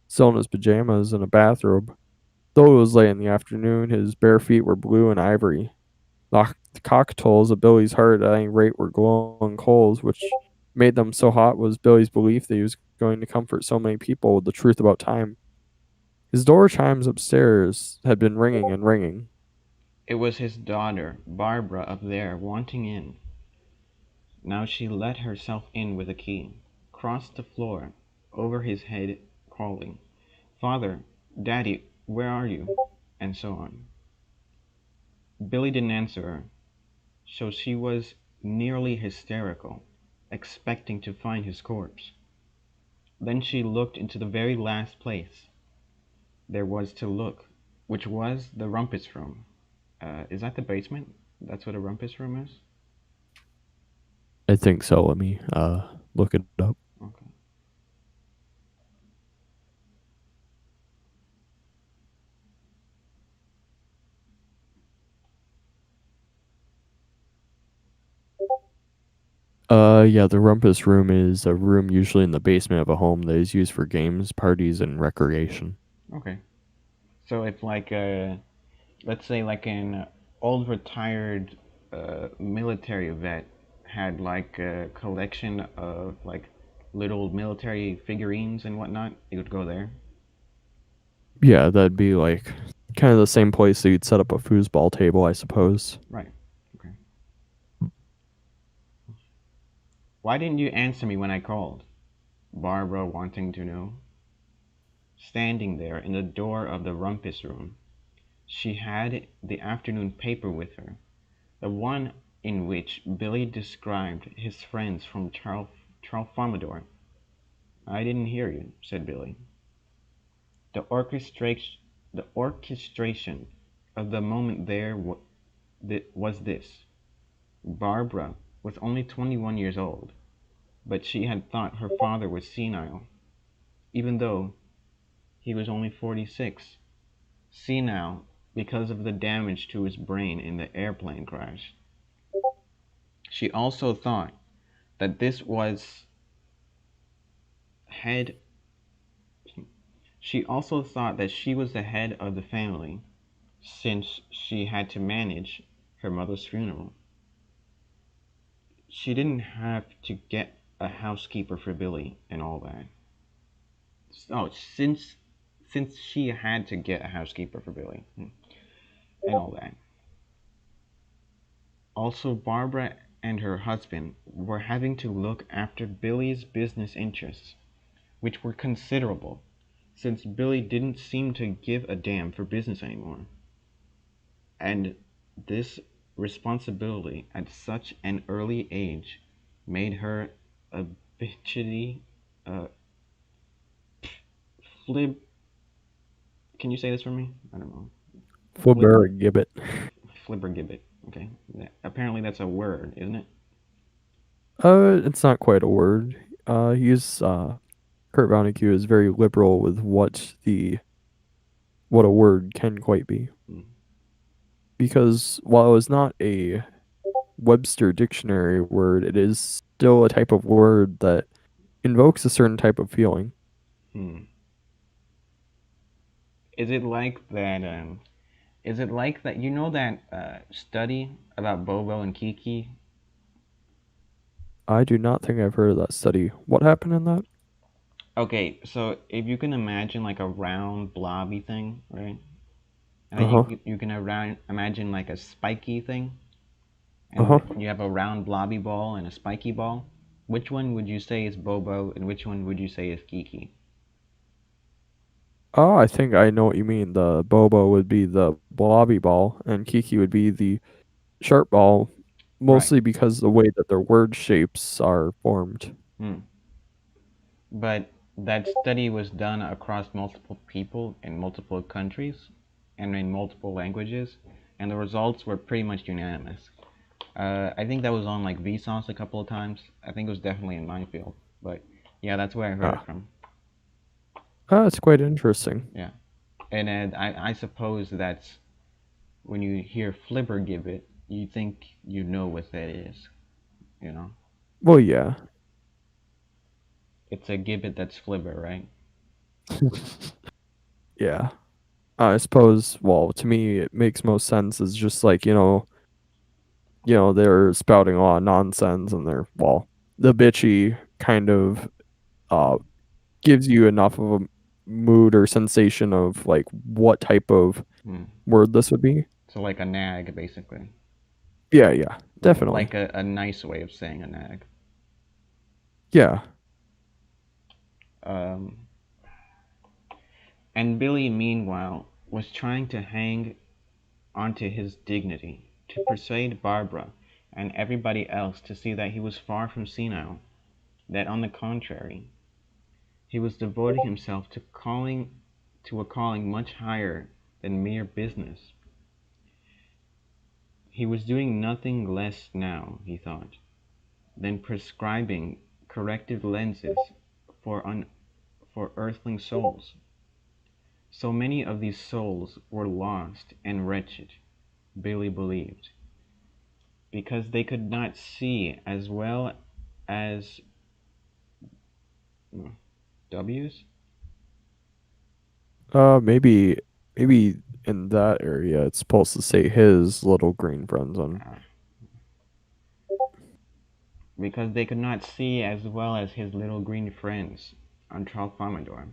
still in his pajamas and a bathrobe. Though it was late in the afternoon, his bare feet were blue and ivory. The cockatoos of Billy's heart at any rate were glowing coals, which made them so hot was Billy's belief that he was going to comfort so many people with the truth about time. His door chimes upstairs had been ringing and ringing. It was his daughter, Barbara, up there, wanting in. Now she let herself in with a key, crossed the floor, over his head, calling, "Father, Daddy, where are you?" and so on. Billy didn't answer her, so she was nearly hysterical, expecting to find his corpse. Then she looked into the very last place there was to look, which was the rumpus room. Is that the basement? That's what a rumpus room is? I think so. Let me look it up. Okay. Yeah, the rumpus room is a room usually in the basement of a home that is used for games, parties, and recreation. Okay. So it's like a, let's say like an old retired military vet had like a collection of like little military figurines and whatnot. You would go there. Yeah, that'd be like kind of the same place that you'd set up a foosball table, I suppose. Right. Okay. Why didn't you answer me when I called? Barbara wanting to know. Standing there in the door of the rumpus room, she had the afternoon paper with her, the one in which Billy described his friends from Tralfamadore. "I didn't hear you," said Billy. The orchestration of the moment there was this: Barbara was only 21 years old, but she had thought her father was senile, even though he was only 46. Senile because of the damage to his brain in the airplane crash. She also thought that this was head she also thought that she was the head of the family since she had to manage her mother's funeral. She didn't have to get a housekeeper for Billy and all that. Oh, since she had to get a housekeeper for Billy and all that. Also, Barbara and her husband were having to look after Billy's business interests, which were considerable, since Billy didn't seem to give a damn for business anymore. And this responsibility at such an early age made her a bitchy, uh, flib. Can you say this for me? I don't know. Flibber, Gibbet. flibbergibbet. Okay. Apparently that's a word, isn't it? It's not quite a word. He's Kurt Vonnegut is very liberal with what a word can quite be. Mm. Because while it's not a Webster dictionary word, it is still a type of word that invokes a certain type of feeling. Hmm. Is it like that? Is it like that? You know that study about Bobo and Kiki? I do not think I've heard of that study. What happened in that? Okay, so if you can imagine like a round blobby thing, right? And Uh then huh. you can imagine like a spiky thing, Uh and huh. you have a round blobby ball and a spiky ball. Which one would you say is Bobo, and which one would you say is Kiki? Oh, I think I know what you mean. The Bobo would be the blobby ball, and Kiki would be the sharp ball, Right. mostly because the way that their word shapes are formed. Hmm. But that study was done across multiple people in multiple countries and in multiple languages, and the results were pretty much unanimous. I think that was on like Vsauce a couple of times. I think it was definitely in my field, but yeah, that's where I heard it Ah, from. that's quite interesting. Yeah, and I suppose that's when you hear Flibbergibbet, you think you know what that is. You know, Well, yeah. it's a gibbet that's flibber, right? Yeah. I suppose, well, to me, it makes most sense. It's just like, they're spouting a lot of nonsense and they're, well, the bitchy kind of uh, gives you enough of a mood or sensation of like what type of Hmm. word this would be. So like a nag, basically, Yeah, yeah, definitely. like a nice way of saying a nag. Yeah. Um, and Billy, meanwhile, was trying to hang onto his dignity, to persuade Barbara and everybody else to see that he was far from senile, that on the contrary, he was devoting himself to a calling much higher than mere business. He was doing nothing less now, he thought, than prescribing corrective lenses for for earthling souls. So many of these souls were lost and wretched, Billy believed, because they could not see as well as W's. Maybe in that area it's supposed to say his little green friend zone. Uh, because they could not see as well as his little green friends on Tralfamador.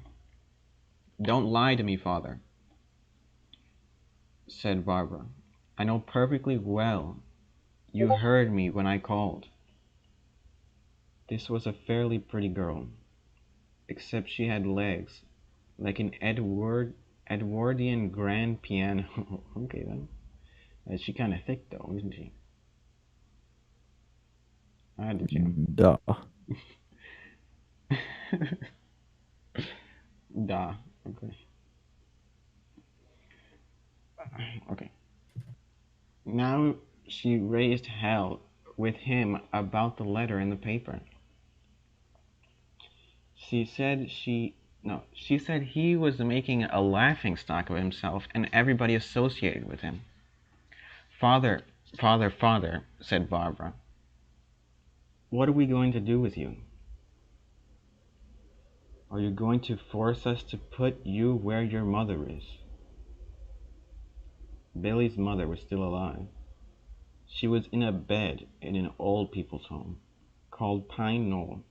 Don't lie to me, father, said Barbara. I know perfectly well you heard me when I called. This was a fairly pretty girl, except she had legs like an Edwardian grand piano. Okay then. She kind of thick though, isn't she? I did you? Duh. Da. Okay. Okay. Now she raised hell with him about the letter in the paper. She said she no, she said he was making a laughing stock of himself and everybody associated with him. Father, father, said Barbara. What are we going to do with you? Are you going to force us to put you where your mother is? Billy's mother was still alive. She was in a bed in an old people's home called Pine Knoll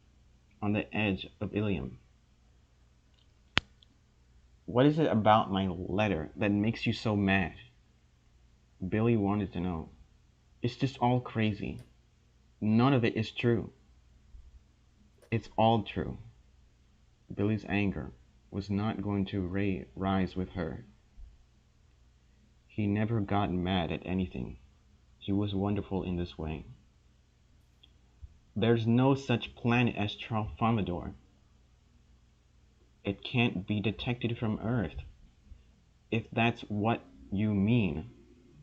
on the edge of Ilium. What is it about my letter that makes you so mad? Billy wanted to know. It's just all crazy. None of it is true. It's all true. Billy's anger was not going to rise with her. He never got mad at anything. He was wonderful in this way. There's no such planet as Tralfamador. It can't be detected from Earth. If that's what you mean,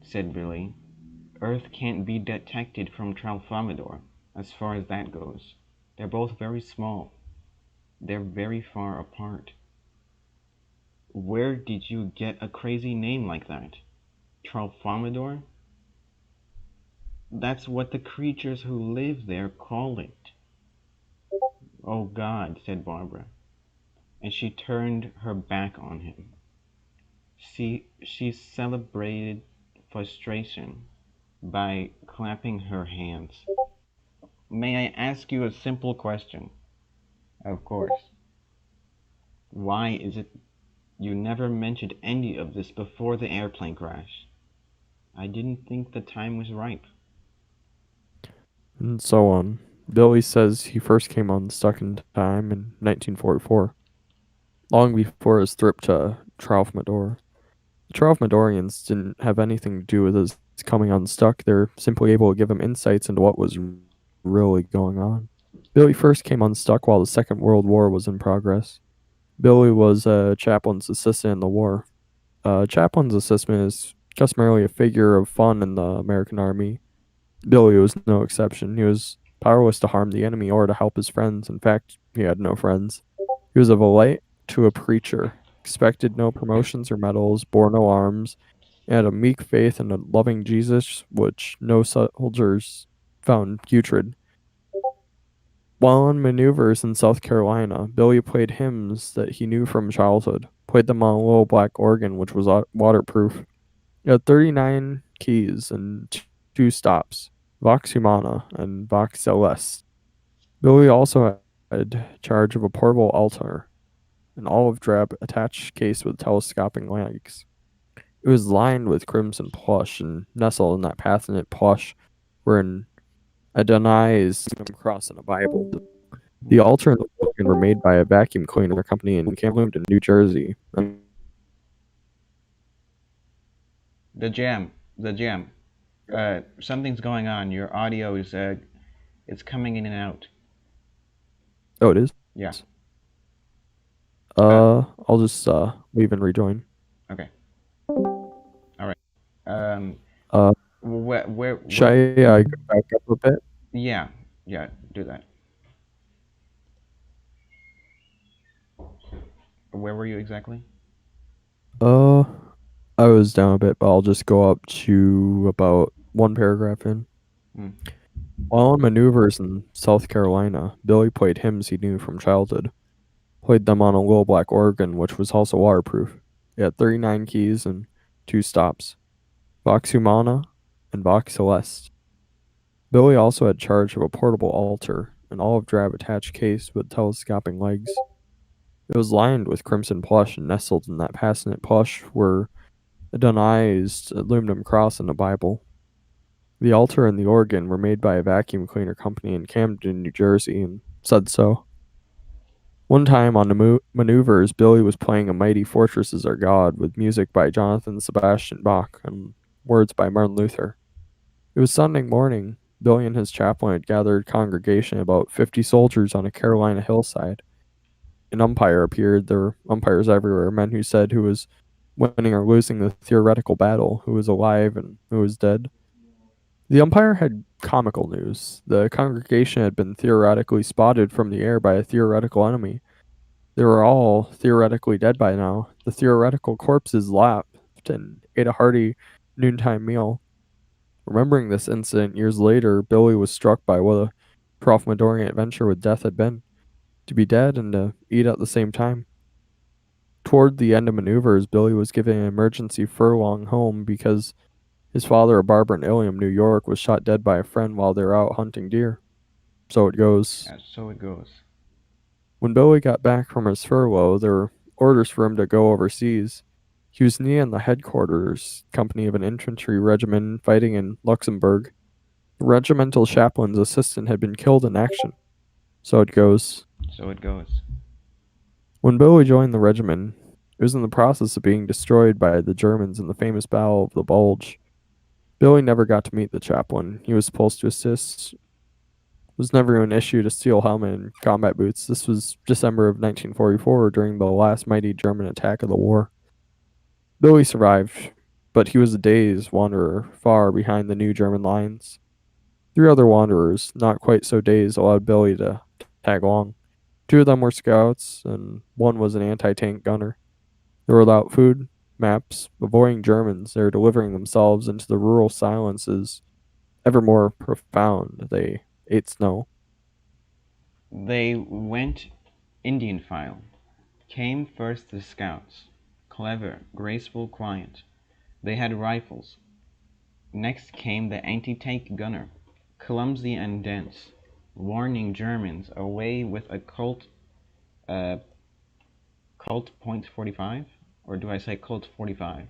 said Billy, Earth can't be detected from Tralfamador, as far as that goes. They're both very small. They're very far apart. Where did you get a crazy name like that? Tralfamador? That's what the creatures who live there call it. Oh God, said Barbara, and she turned her back on him. She celebrated frustration by clapping her hands. May I ask you a simple question? Of course. Why is it you never mentioned any of this before the airplane crash? I didn't think the time was ripe. And so on. Billy says he first came unstuck in time in 1944, long before his trip to Tralfamadore. The Tralfamadorians didn't have anything to do with his coming unstuck. They're simply able to give him insights into what was really going on. Billy first came unstuck while the Second World War was in progress. Billy was a chaplain's assistant in the war. Chaplain's assistant is customarily a figure of fun in the American Army. Billy was no exception. He was powerless to harm the enemy or to help his friends. In fact, he had no friends. He was a valet to a preacher, expected no promotions or medals, bore no arms, and had a meek faith in a loving Jesus, which no soldiers found putrid. While on maneuvers in South Carolina, Billy played hymns that he knew from childhood, played them on a little black organ which was waterproof. It had 39 keys and two stops, Vox Humana and Vox Celeste. Billy also had charge of a portable altar, an olive drab attached case with telescoping legs. It was lined with crimson plush, and nestled in that passionate plush were an Adonai's cross and a Bible. The altar and the organ were made by a vacuum cleaner company in Camden, New Jersey, and all of Drab attached case with telescoping legs. The jam, the jam. Something's going on. Your audio is it's coming in and out. Oh, it is. Yeah. Uh, I'll just leave and rejoin. okay. All right. Um, Uh, should where? I go back up a bit? Yeah, yeah. Do that. Where were you exactly? Uh, I was down a bit, but I'll just go up to about one paragraph in. Hmm. While on maneuvers in South Carolina, Billy played hymns he knew from childhood. Played them on a little black organ, which was also waterproof. It had 39 keys and two stops, Vox Humana and Vox Celeste. Billy also had charge of a portable altar, an olive drab attached case with telescoping legs. It was lined with crimson plush, and nestled in that passionate plush were a Donized aluminum cross and a Bible. The altar and the organ were made by a vacuum cleaner company in Camden, New Jersey, and said so. One time on the maneuvers, Billy was playing A Mighty Fortress Is Our God with music by Jonathan Sebastian Bach and words by Martin Luther. It was Sunday morning. Billy and his chaplain had gathered a congregation of about 50 soldiers on a Carolina hillside. An umpire appeared. There were umpires everywhere, men who said who was winning or losing the theoretical battle, who was alive and who was dead. The umpire had comical news. The congregation had been theoretically spotted from the air by a theoretical enemy. They were all theoretically dead by now. The theoretical corpses laughed and ate a hearty noontime meal. Remembering this incident years later, Billy was struck by what a Profmadorian adventure with death had been. To be dead and to eat at the same time. Toward the end of maneuvers, Billy was given an emergency furlong home because his father, a barber in Ilium, New York, was shot dead by a friend while they were out hunting deer. So it goes. Yeah, so it goes. When Billy got back from his furlough, there were orders for him to go overseas. He was in the headquarters company of an infantry regiment fighting in Luxembourg. The regimental chaplain's assistant had been killed in action. So it goes. So it goes. When Billy joined the regiment, it was in the process of being destroyed by the Germans in the famous Battle of the Bulge. Billy never got to meet the chaplain. He was supposed to assist. It was never an issue to steal helmet and combat boots. This was December of 1944 during the last mighty German attack of the war. Billy survived, but he was a day's wanderer far behind the new German lines. Three other wanderers, not quite so dazed, allowed Billy to tag along. Two of them were scouts, and one was an anti-tank gunner. They were without food, maps, avoiding Germans. They were delivering themselves into the rural silences, ever more profound. They ate snow. They went Indian file. Came first the scouts. Clever, graceful, quiet. They had rifles. Next came the anti-tank gunner. Clumsy and dense. Warning Germans away with a uh, Colt .45? Or do I say Colt 45?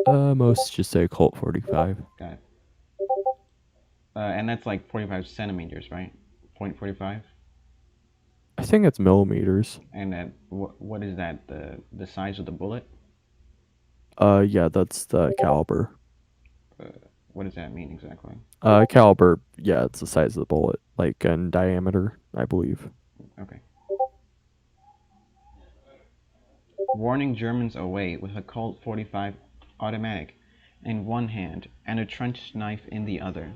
Most just say Colt 45. Got it. And that's like 45 centimeters, right? 0.45. I think it's millimeters. And that what is that? The size of the bullet? Yeah, that's the caliber. Uh, what does that mean exactly? Caliber, yeah, it's the size of the bullet, like in diameter, I believe. Okay. Warning Germans away with a Colt 45 automatic in one hand and a trench knife in the other.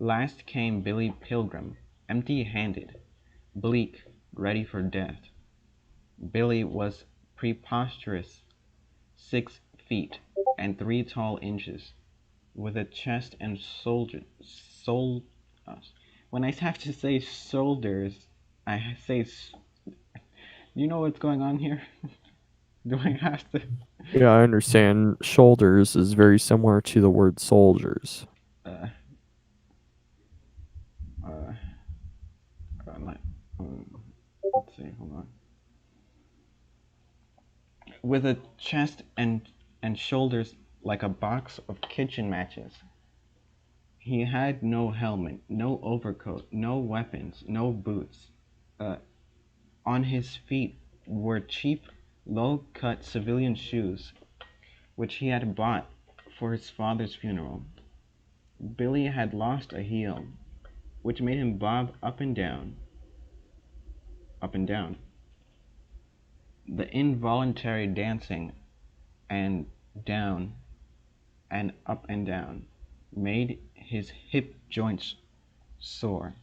Last came Billy Pilgrim, empty-handed, bleak, ready for death. Billy was preposterous 6 feet and 3 tall inches, with a chest and when I have to say shoulders, I say. You know what's going on here? Do I have to? Yeah, I understand. Shoulders is very similar to the word soldiers. Uh, uh, not, let's see. Hold on. With a chest and shoulders like a box of kitchen matches. He had no helmet, no overcoat, no weapons, no boots. Uh, on his feet were cheap, low-cut civilian shoes, which he had bought for his father's funeral. Billy had lost a heel, which made him bob up and down, up and down. The involuntary dancing and down and up and down made his hip joints sore.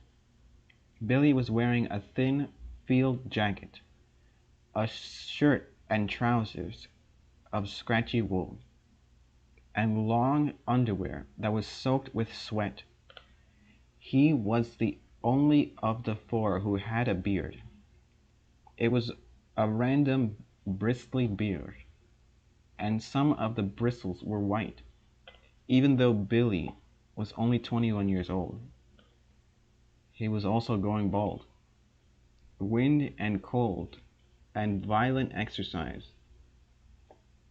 Billy was wearing a thin field jacket, a shirt and trousers of scratchy wool, and long underwear that was soaked with sweat. He was the only of the four who had a beard. It was a random bristly beard, and some of the bristles were white, even though Billy was only 21 years old. He was also going bald. Wind and cold and violent exercise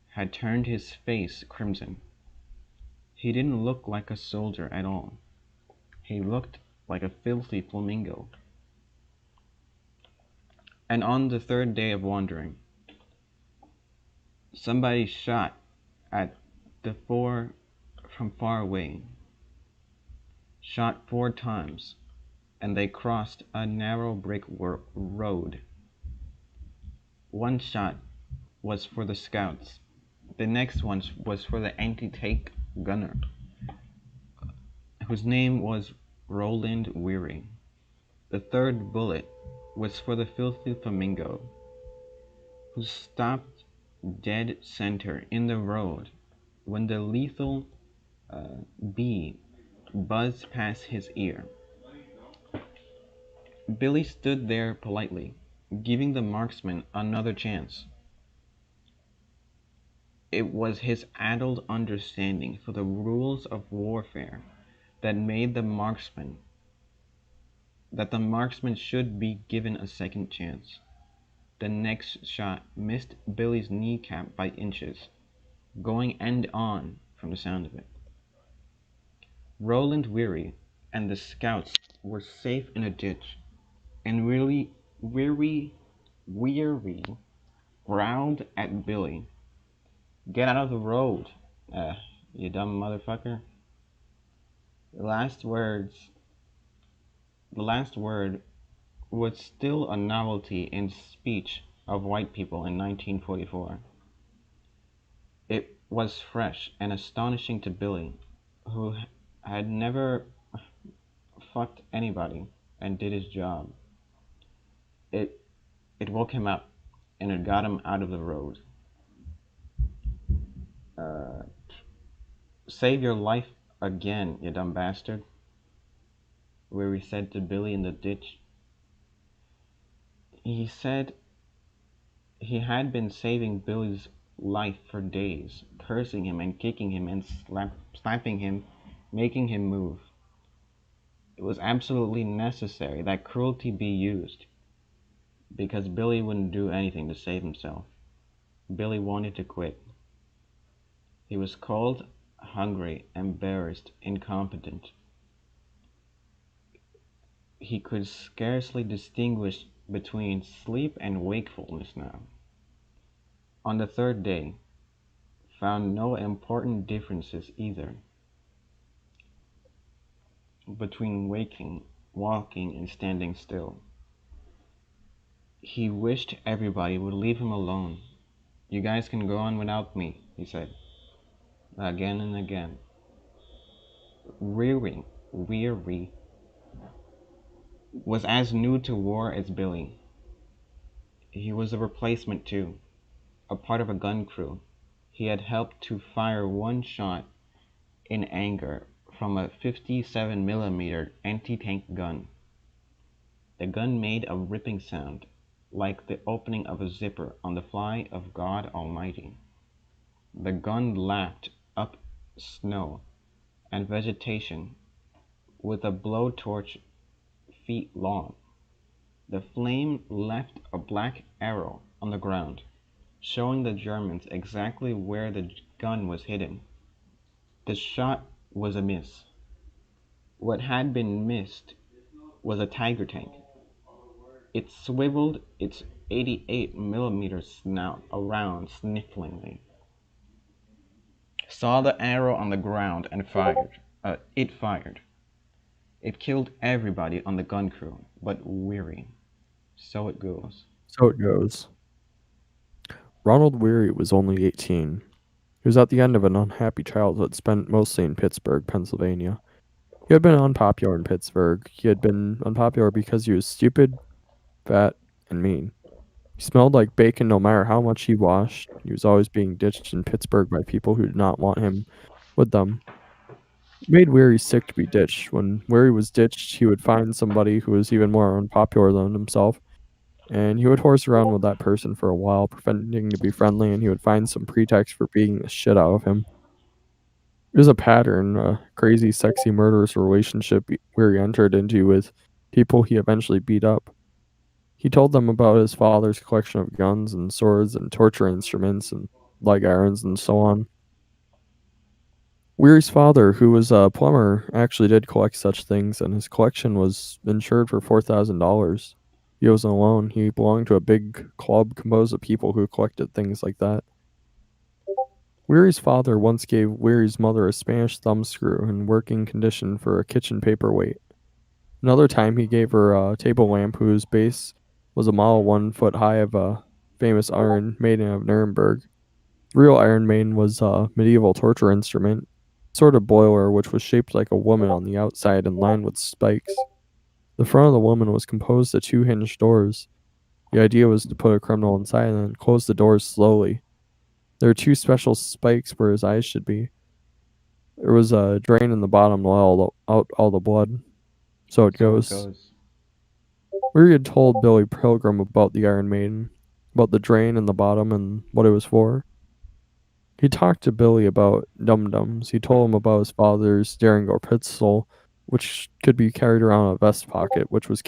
had turned his face crimson. He didn't look like a soldier at all. He looked like a filthy flamingo. And on the third day of wandering, somebody shot at the four from far away, shot 4 times, and they crossed a narrow brick road. One shot was for the scouts. The next one was for the anti-tank gunner, whose name was Roland Weary. The third bullet was for the filthy flamingo, who stopped dead center in the road when the lethal bee buzzed past his ear. Billy stood there politely, giving the marksman another chance. It was his adult understanding for the rules of warfare that made the marksman should be given a second chance. The next shot missed Billy's kneecap by inches, going end on from the sound of it. Roland Weary and the scouts were safe in a ditch, and Weary growled at Billy. Get out of the road, you dumb motherfucker. The last words, the last word was still a novelty in speech of white people in 1944. It was fresh and astonishing to Billy, who had never fucked anybody and did his job. It it woke him up, and it got him out of the road. Uh, Save your life again, you dumb bastard, Weary said to Billy in the ditch. He said he had been saving Billy's life for days, cursing him and kicking him and slapping him, making him move. It was absolutely necessary that cruelty be used, because Billy wouldn't do anything to save himself. Billy wanted to quit. He was cold, hungry, embarrassed, incompetent. He could scarcely distinguish between sleep and wakefulness now. On the third day, found no important differences either between waking, walking, and standing still. He wished everybody would leave him alone. You guys can go on without me, he said, again and again. Weary was as new to war as Billy. He was a replacement too, a part of a gun crew. He had helped to fire one shot in anger from a 57 mm anti-tank gun. The gun made a ripping sound, like the opening of a zipper on the fly of God Almighty. The gun lapped up snow and vegetation with a blowtorch feet long. The flame left a black arrow on the ground, showing the Germans exactly where the gun was hidden. The shot was a miss. What had been missed was a Tiger tank. It swiveled its 88 mm snout around snifflingly, saw the arrow on the ground and fired. It fired. It killed everybody on the gun crew, but Weary. So it goes. So it goes. Ronald Weary was only 18. He was at the end of an unhappy childhood spent mostly in Pittsburgh, Pennsylvania. He had been unpopular in Pittsburgh. He had been unpopular because he was stupid, fat, and mean. He smelled like bacon no matter how much he washed. He was always being ditched in Pittsburgh by people who did not want him with them. It made Weary sick to be ditched. When Weary was ditched, he would find somebody who was even more unpopular than himself, and he would horse around with that person for a while, pretending to be friendly, and he would find some pretext for beating the shit out of him. It was a pattern, a crazy, sexy, murderous relationship Weary entered into with people he eventually beat up. He told them about his father's collection of guns and swords and torture instruments and leg irons and so on. Weary's father, who was a plumber, actually did collect such things, and his collection was insured for $4,000. He wasn't alone. He belonged to a big club composed of people who collected things like that. Weary's father once gave Weary's mother a Spanish thumbscrew in working condition for a kitchen paperweight. Another time he gave her a table lamp whose base was a model 1 foot high of a famous Iron Maiden of Nuremberg. The real Iron Maiden was a medieval torture instrument, sort of boiler which was shaped like a woman on the outside and lined with spikes. The front of the woman was composed of two hinged doors. The idea was to put a criminal inside and then close the doors slowly. There were two special spikes where his eyes should be. There was a drain in the bottom to let out all the blood. So it So it goes. goes. Weary had told Billy Pilgrim about the Iron Maiden, about the drain in the bottom and what it was for. He talked to Billy about dum-dums. He told him about his father's Derringer pistol, which could be carried around in a vest pocket, which was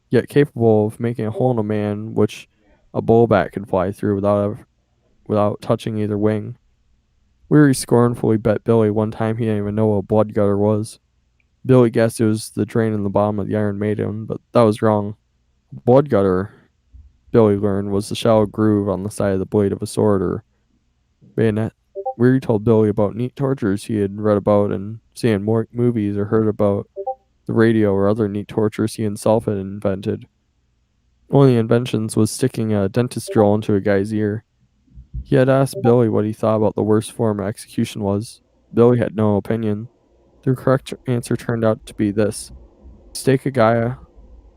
yet capable of making a hole in a man, which a bullbat could fly through without touching either wing. Weary scornfully bet Billy one time he didn't even know what a blood gutter was. Billy guessed it was the drain in the bottom of the Iron Maiden, but that was wrong. Blood gutter, Billy learned, was the shallow groove on the side of the blade of a sword or bayonet. Weary told Billy about neat tortures he had read about and seen in more movies or heard about the radio or other neat tortures he himself had invented. One of the inventions was sticking a dentist drill into a guy's ear. He had asked Billy what he thought about the worst form of execution was. Billy had no opinion. The correct answer turned out to be this: stake a guy out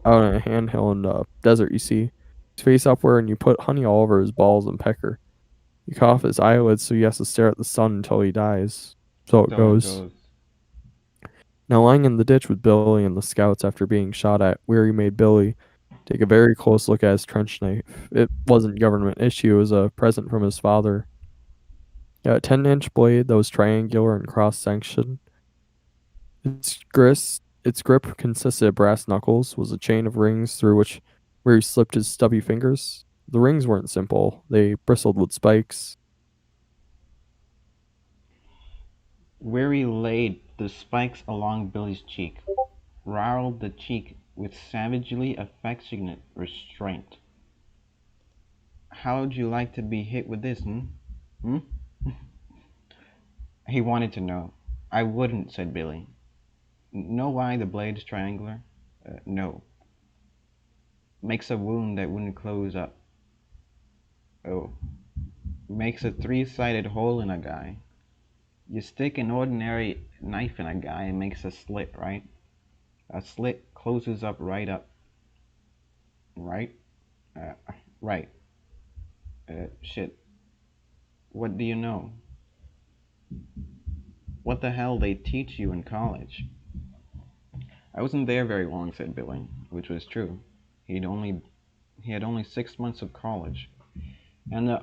on a handhill in the desert, you see. His face upward, and you put honey all over his balls and pecker. You cut off his eyelids so he has to stare at the sun until he dies. So it So it goes. goes. Now, lying in the ditch with Billy and the scouts after being shot at, Weary made Billy take a very close look at his trench knife. It wasn't government issue, it was a present from his father. A 10-inch blade that was triangular and cross-sectioned. Its grip consisted of brass knuckles, was a chain of rings through which Weary slipped his stubby fingers. The rings weren't simple, they bristled with spikes. Weary laid the spikes along Billy's cheek, riled the cheek with savagely affectionate restraint. How'd you like to be hit with this, hmm? Hmm? He wanted to know. I wouldn't, said Billy. Know why the blade's triangular? No. Makes a wound that wouldn't close up. Oh. Makes a three-sided hole in a guy. You stick an ordinary knife in a guy and makes a slit, right? A slit closes up. Right? Uh, right. Shit. What do you know? What the hell they teach you in college? I wasn't there very long, said Billy, which was true. He'd only he had only 6 months of college, and the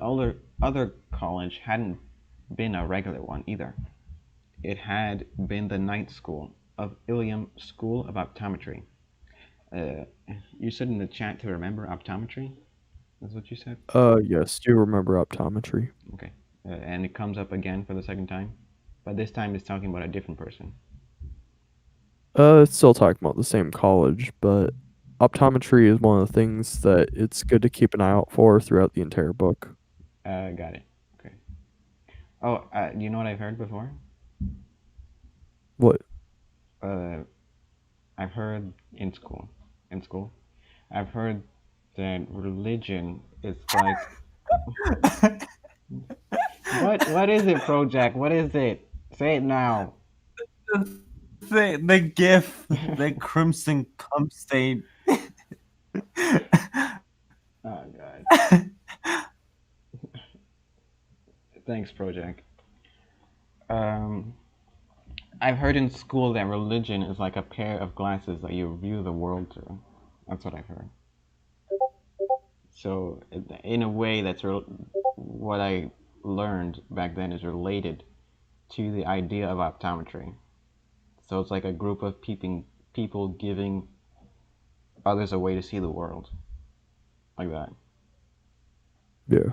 other college hadn't been a regular one either. It had been the night school of Ilium School of Optometry. Uh, you said in the chat to remember optometry. That's what you said. Yes, do you remember optometry? Okay, and it comes up again for the second time, but this time it's talking about a different person. It's still talking about the same college, but optometry is one of the things that it's good to keep an eye out for throughout the entire book. Got it. Okay. Oh, you know what I've heard before? What? Uh, I've heard in school. In school, I've heard that religion is like what is it, Project? What is it? Say it now. The GIF, the crimson cum stain. Oh god. Thanks, Project. Um, I've heard in school that religion is like a pair of glasses that you view the world through. That's what I've heard. So, in a way, what I learned back then is related to the idea of optometry. So it's like a group of people giving others a way to see the world, like that. Yeah.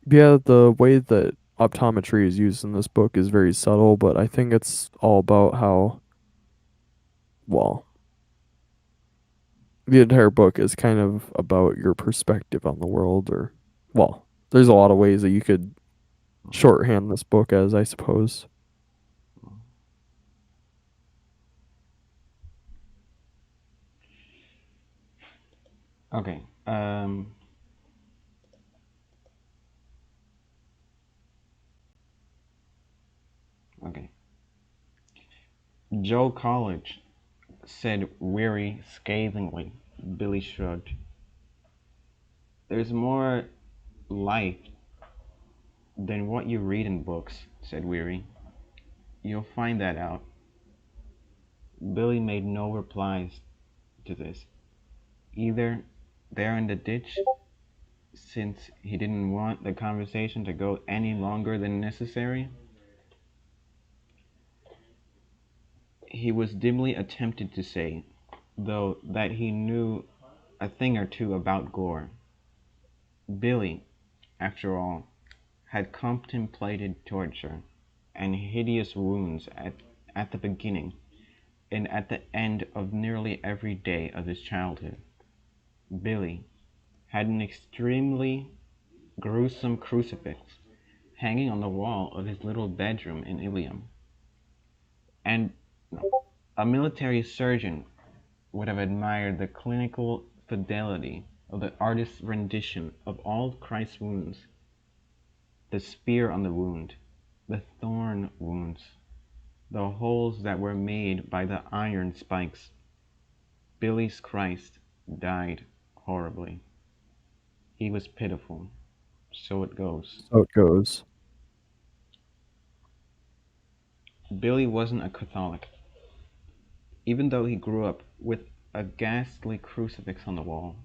Yeah, the way that optometry is used in this book is very subtle, but I think it's all about how, well, the entire book is kind of about your perspective on the world, or, well, there's a lot of ways that you could shorthand this book as, I suppose. Okay. Okay. Joe College, said Weary scathingly. Billy shrugged. There's more life than what you read in books, said Weary. You'll find that out. Billy made no replies to this, either there in the ditch, since he didn't want the conversation to go any longer than necessary. He was dimly tempted to say, though, that he knew a thing or two about gore. Billy, after all, had contemplated torture and hideous wounds at the beginning and at the end of nearly every day of his childhood. Billy had an extremely gruesome crucifix hanging on the wall of his little bedroom in Ilium. And a military surgeon would have admired the clinical fidelity of the artist's rendition of all Christ's wounds, the spear on the wound, the thorn wounds, the holes that were made by the iron spikes. Billy's Christ died horribly. He was pitiful. So it goes. So it goes. Billy wasn't a Catholic, even though he grew up with a ghastly crucifix on the wall.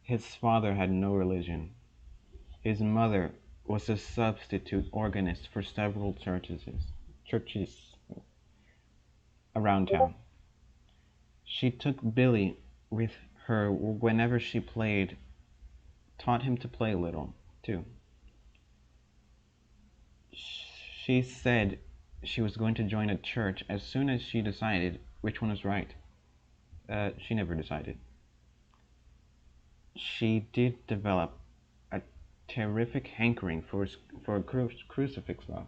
His father had no religion. His mother was a substitute organist for several churches around town. She took Billy with her whenever she played, taught him to play a little, too. She said she was going to join a church as soon as she decided which one was right. She never decided. She did develop a terrific hankering for a crucifix, though,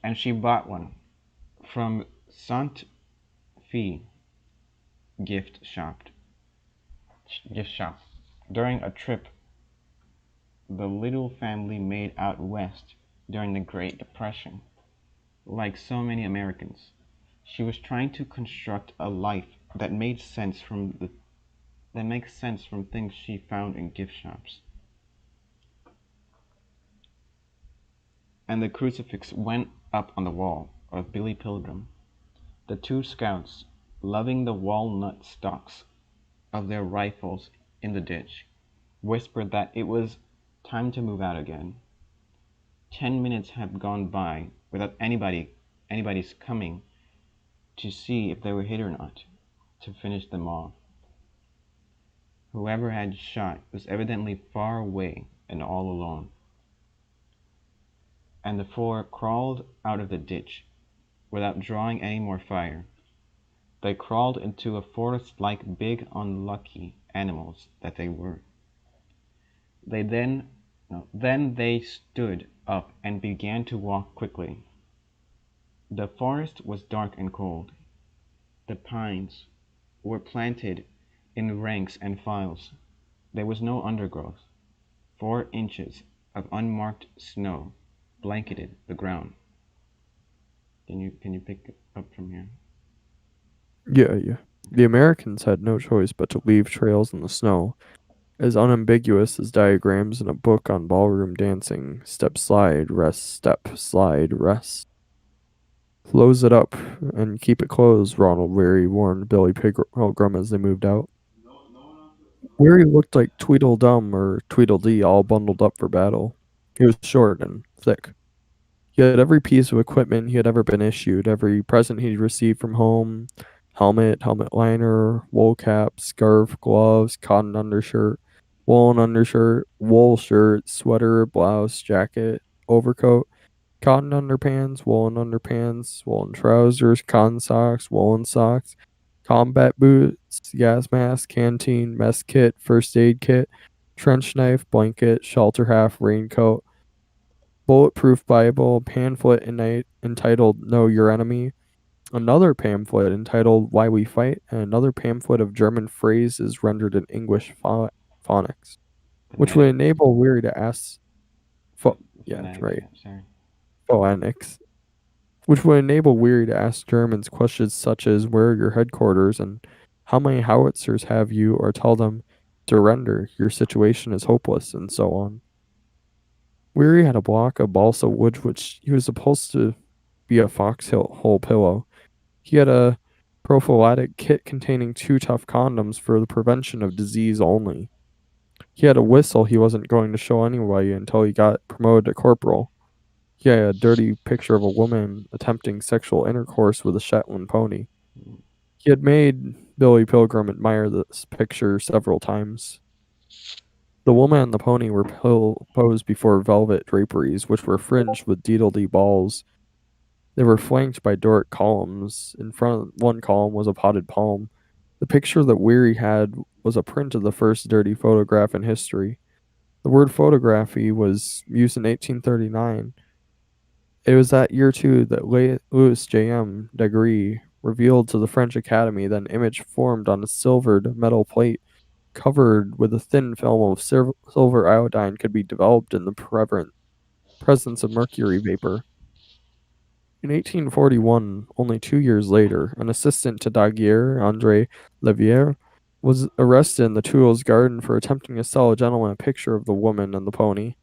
and she bought one from Saint Fee gift shop. Gift shop. During a trip the little family made out west during the Great Depression, like so many Americans, she was trying to construct a life that made sense from the that makes sense from things she found in gift shops. And the crucifix went up on the wall of Billy Pilgrim. The two scouts, loving the walnut stocks of their rifles in the ditch, whispered that it was time to move out again. 10 minutes had gone by without anybody's coming to see if they were hit or not, to finish them off. Whoever had shot was evidently far away and all alone, and the four crawled out of the ditch without drawing any more fire. They crawled into a forest like big unlucky animals that they were. They then then they stood up and began to walk quickly. The forest was dark and cold. The pines were planted in ranks and files. There was no undergrowth. 4 inches of unmarked snow blanketed the ground. Can you pick up from here? Yeah. The Americans had no choice but to leave trails in the snow, as unambiguous as diagrams in a book on ballroom dancing. Step, slide, rest, step, slide, rest. Close it up and keep it closed, Ronald Weary warned Billy Pilgrim as they moved out. Weary looked like Tweedledum or Tweedledee all bundled up for battle. He was short and thick. He had every piece of equipment he had ever been issued, every present he'd received from home: helmet liner, wool cap, scarf, gloves, cotton undershirt, woolen undershirt, wool shirt, sweater, blouse, jacket, overcoat, cotton underpants, woolen trousers, cotton socks, woolen socks, combat boots, gas mask, canteen, mess kit, first aid kit, trench knife, blanket, shelter half, raincoat, bulletproof Bible, pamphlet entitled Know Your Enemy, another pamphlet entitled Why We Fight, and another pamphlet of German phrases rendered in English phonics, which would enable Weary to ask. Yeah, right. Sorry. Phonics, which would enable Weary to ask Germans questions such as where are your headquarters and how many howitzers have you, or tell them to render, your situation is hopeless, and so on. Weary had a block of balsa wood which he was supposed to be a foxhole pillow. He had a prophylactic kit containing 2 tough condoms for the prevention of disease only. He had a whistle he wasn't going to show anybody until he got promoted to corporal. He had a dirty picture of a woman attempting sexual intercourse with a Shetland pony. He had made Billy Pilgrim admire this picture several times. The woman and the pony were posed before velvet draperies, which were fringed with deedle-dee balls. They were flanked by Doric columns. In front of one column was a potted palm. The picture that Weary had was a print of the first dirty photograph in history. The word photography was used in 1839. It was that year, too, that Louis J.M. Daguerre revealed to the French Academy that an image formed on a silvered metal plate covered with a thin film of silver iodine could be developed in the presence of mercury vapor. In 1841, only 2 years later, an assistant to Daguerre, André Levier, was arrested in the Tuileries garden for attempting to sell a gentleman a picture of the woman and the pony.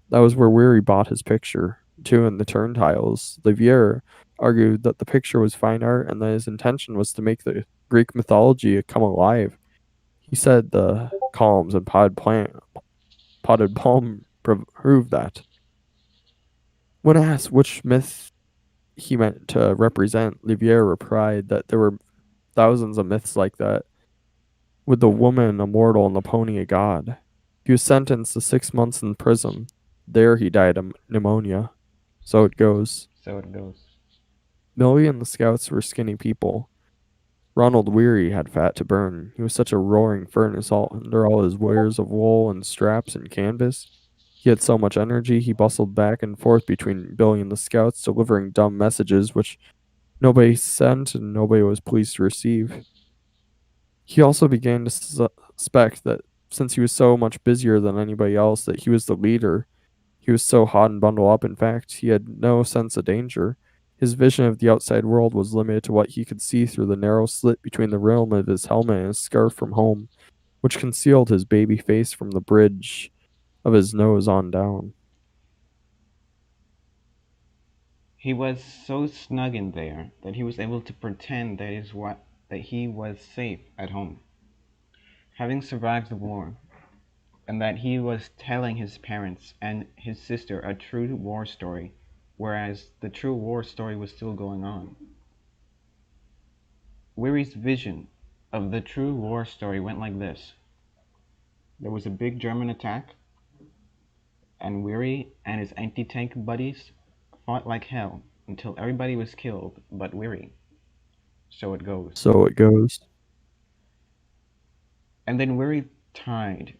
That was where Weary bought his picture, too, in the turntiles. Levier argued that the picture was fine art and that his intention was to make the Greek mythology come alive. He said the columns and potted palm proved that. When asked which myth he meant to represent, Levier replied that there were thousands of myths like that, with the woman a mortal and the pony a god. He was sentenced to 6 months in prison. There he died of pneumonia. So it goes. So it goes. Millie and the scouts were skinny people. Ronald Weary had fat to burn. He was such a roaring furnace all under all his wires of wool and straps and canvas. He had so much energy he bustled back and forth between Billy and the scouts, delivering dumb messages which nobody sent and nobody was pleased to receive. He also began to suspect that since he was so much busier than anybody else, that he was the leader. He was so hot and bundled up, in fact, he had no sense of danger. His vision of the outside world was limited to what he could see through the narrow slit between the rim of his helmet and his scarf from home, which concealed his baby face from the bridge of his nose on down. He was so snug in there that he was able to pretend that he was safe at home, having survived the war, and that he was telling his parents and his sister a true war story, whereas the true war story was still going on. Weary's vision of the true war story went like this. There was a big German attack, and Weary and his anti-tank buddies fought like hell until everybody was killed but Weary. So it goes. So it goes. And then Weary tied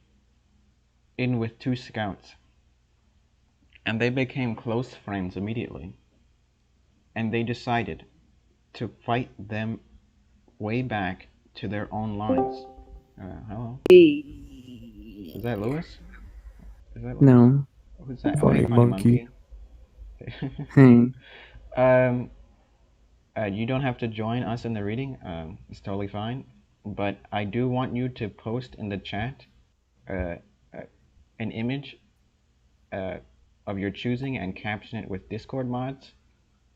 in with two scouts, and they became close friends immediately. And they decided to fight them way back to their own lines. Hello? Is that Lewis? Is that Lewis? No. Who's that? Funny Hey, funny monkey. Hey. um, you don't have to join us in the reading. It's totally fine. But I do want you to post in the chat uh, uh, an image uh, of your choosing and caption it with Discord mods.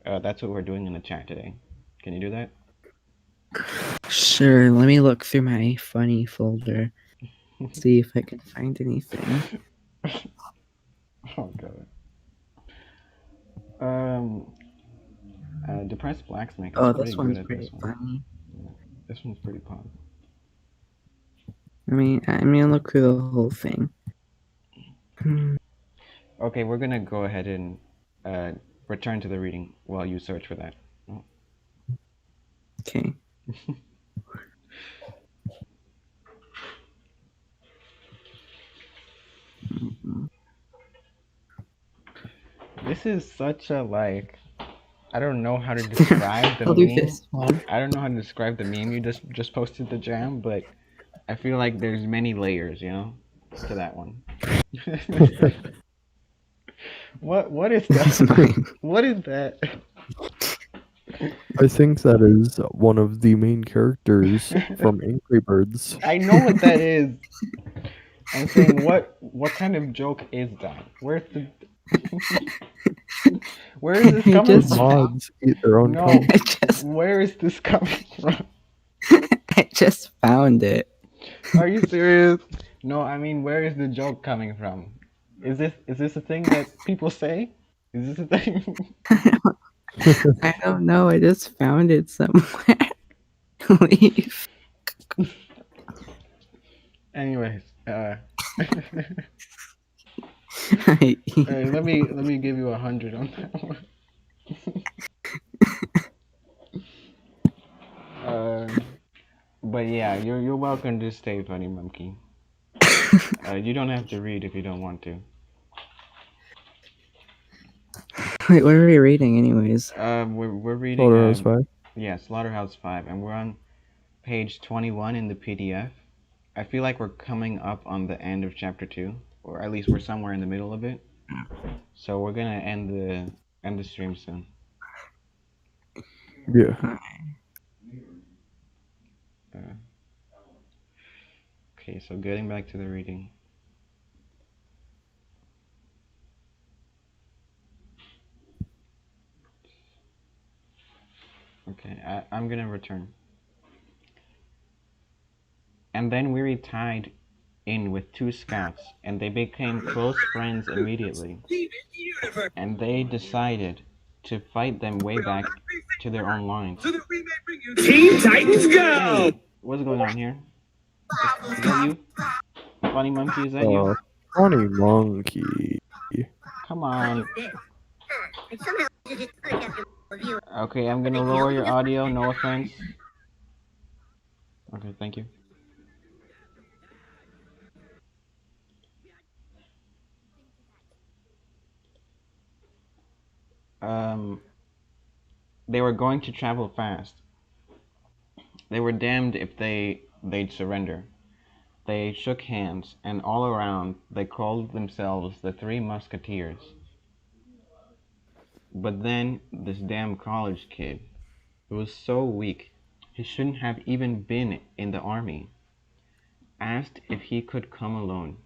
That's what we're doing in the chat today. Can you do that? Sure, let me look through my funny folder. See if I can find anything. Oh god. Depressed Blacksmith is Oh, pretty this good one's at pretty this one. funny. Yeah, this one's pretty positive. I'm gonna look through the whole thing. Okay, we're gonna go ahead and return to the reading while you search for that. Oh. Okay. This is such a like. I don't know how to describe the I'll do meme. this one. I don't know how to describe the meme you just posted the jam, but I feel like there's many layers, you know, to that one. What is That's that? mine. What is that? I think that is one of the main characters from Angry Birds. I know what that is. I'm saying what kind of joke is that? Where's the where is this I coming just- from? Mods eat their own No, cum. where is this coming from? I just found it. Are you serious? No, I mean, where is the joke coming from? Is this a thing that people say? Is this a thing? I don't know. I just found it somewhere. Leave. Anyways, I- let me give you 100 on that one. But yeah, you're welcome to stay, funny monkey. You don't have to read if you don't want to. Wait, what are we reading, anyways? We're reading Slaughterhouse 5. yeah, Slaughterhouse 5, and we're on page 21 in the PDF. I feel like we're coming up on the end of chapter 2, or at least we're somewhere in the middle of it. So we're gonna end the stream soon. Yeah. Okay, so getting back to the reading. Okay, I'm gonna return. And then Weary tied in with two scouts, and they became close friends immediately. And they decided to fight them way back to their own lines. Teen Titans Go! Hey, what's going on here? Is that you? Funny monkey, is that you? Funny monkey. Come on. Okay, I'm gonna lower your audio, no offense. Okay, thank you. Um, they were going to travel fast. They were damned if they'd surrender. They shook hands, and all around they called themselves the Three Musketeers. But then this damn college kid, who was so weak he shouldn't have even been in the army, asked if he could come alone.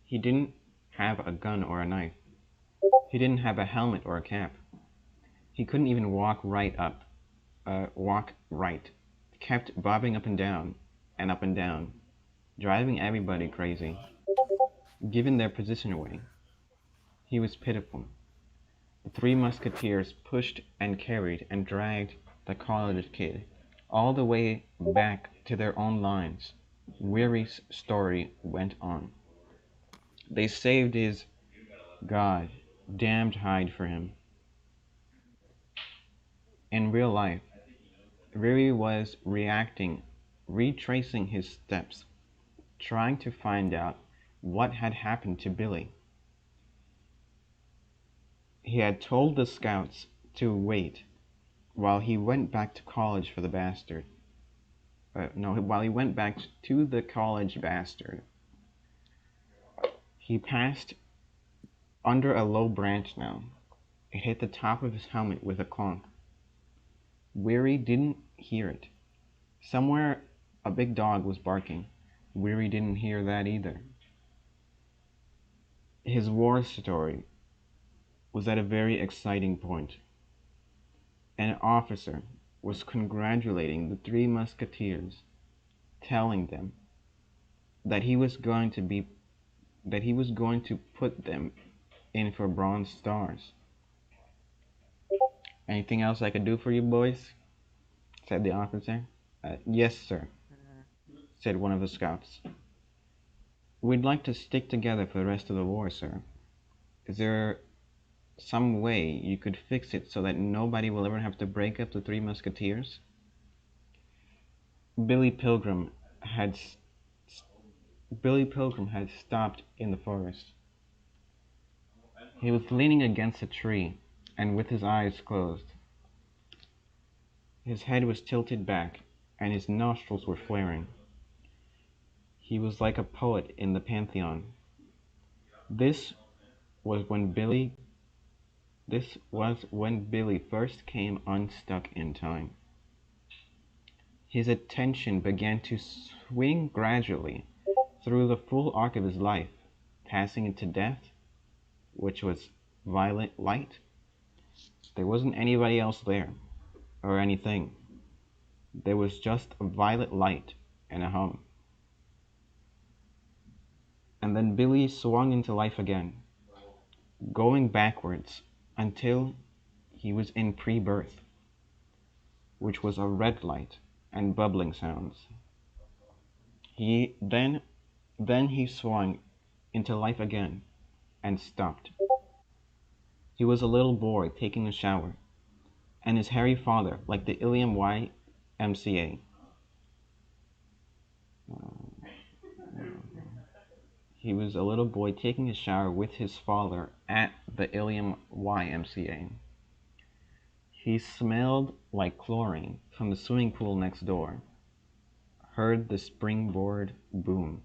He didn't have a gun or a knife. He didn't have a helmet or a cap. He couldn't even walk right. Kept bobbing up and down, driving everybody crazy, giving their position away. He was pitiful. The Three Musketeers pushed and carried and dragged the college kid all the way back to their own lines. Weary's story went on. They saved his god damned hide for him. In real life, Weary was retracing his steps, trying to find out what had happened to Billy. He had told the scouts to wait while he went back to college for the bastard. No, while he went back to the college bastard, he passed under a low branch now. It hit the top of his helmet with a clunk. Weary didn't hear it. Somewhere a big dog was barking. Weary didn't hear that either. His war story was at a very exciting point. An officer was congratulating the Three Musketeers, telling them that he was going to put them in for Bronze Stars. Anything else I could do for you boys? Said the officer. Yes, sir, said one of the scouts. We'd like to stick together for the rest of the war, sir. Is there some way you could fix it so that nobody will ever have to break up the Three Musketeers? Billy Pilgrim had Billy Pilgrim had stopped in the forest. He was leaning against a tree, and with his eyes closed. His head was tilted back, and his nostrils were flaring. He was like a poet in the pantheon. This was when Billy this was when Billy first came unstuck in time. His attention began to swing gradually through the full arc of his life, passing into death, which was violet light. There wasn't anybody else there, or anything. There was just a violet light and a hum. And then Billy swung into life again, going backwards until he was in pre-birth, which was a red light and bubbling sounds. He then he swung into life again and stopped. He was a little boy taking a shower, and his hairy father, like the Ilium YMCA. He was a little boy taking a shower with his father at the Ilium YMCA. He smelled like chlorine from the swimming pool next door, heard the springboard boom.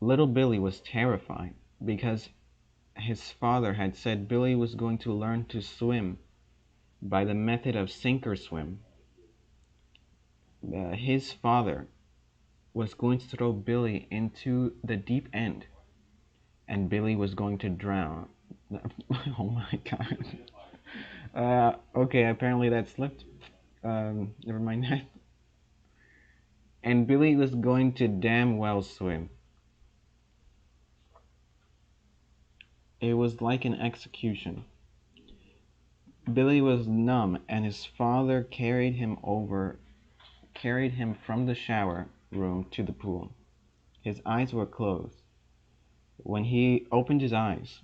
Little Billy was terrified because his father had said Billy was going to learn to swim by the method of sink or swim. His father was going to throw Billy into the deep end, and Billy was going to drown. Oh my god. Okay, apparently that slipped. Never mind that. And Billy was going to damn well swim. It was like an execution. Billy was numb, and his father carried him from the shower room to the pool. His eyes were closed. When he opened his eyes,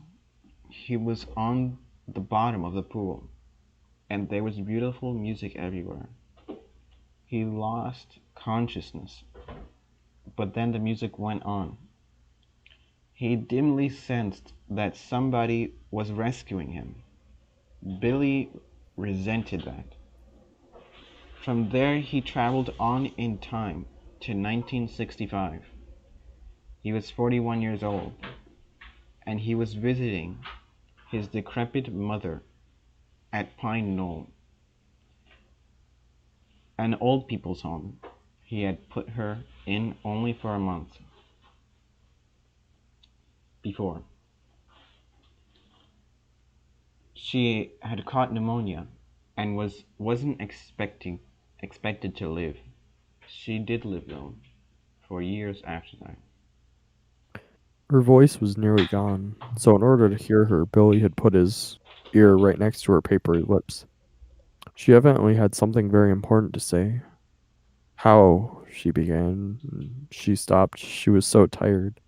He was on the bottom of the pool, and there was beautiful music everywhere. He lost consciousness, but then the music went on. He dimly sensed that somebody was rescuing him. Billy resented that. From there, he traveled on in time to 1965. He was 41 years old, and he was visiting his decrepit mother at Pine Knoll, an old people's home. He had put her in only for a month before. She had caught pneumonia and wasn't expected to live. She did live though, for years after that. Her voice was nearly gone, so in order to hear her, Billy had put his ear right next to her papery lips. She evidently had something very important to say. How, she began. She stopped. She was so tired.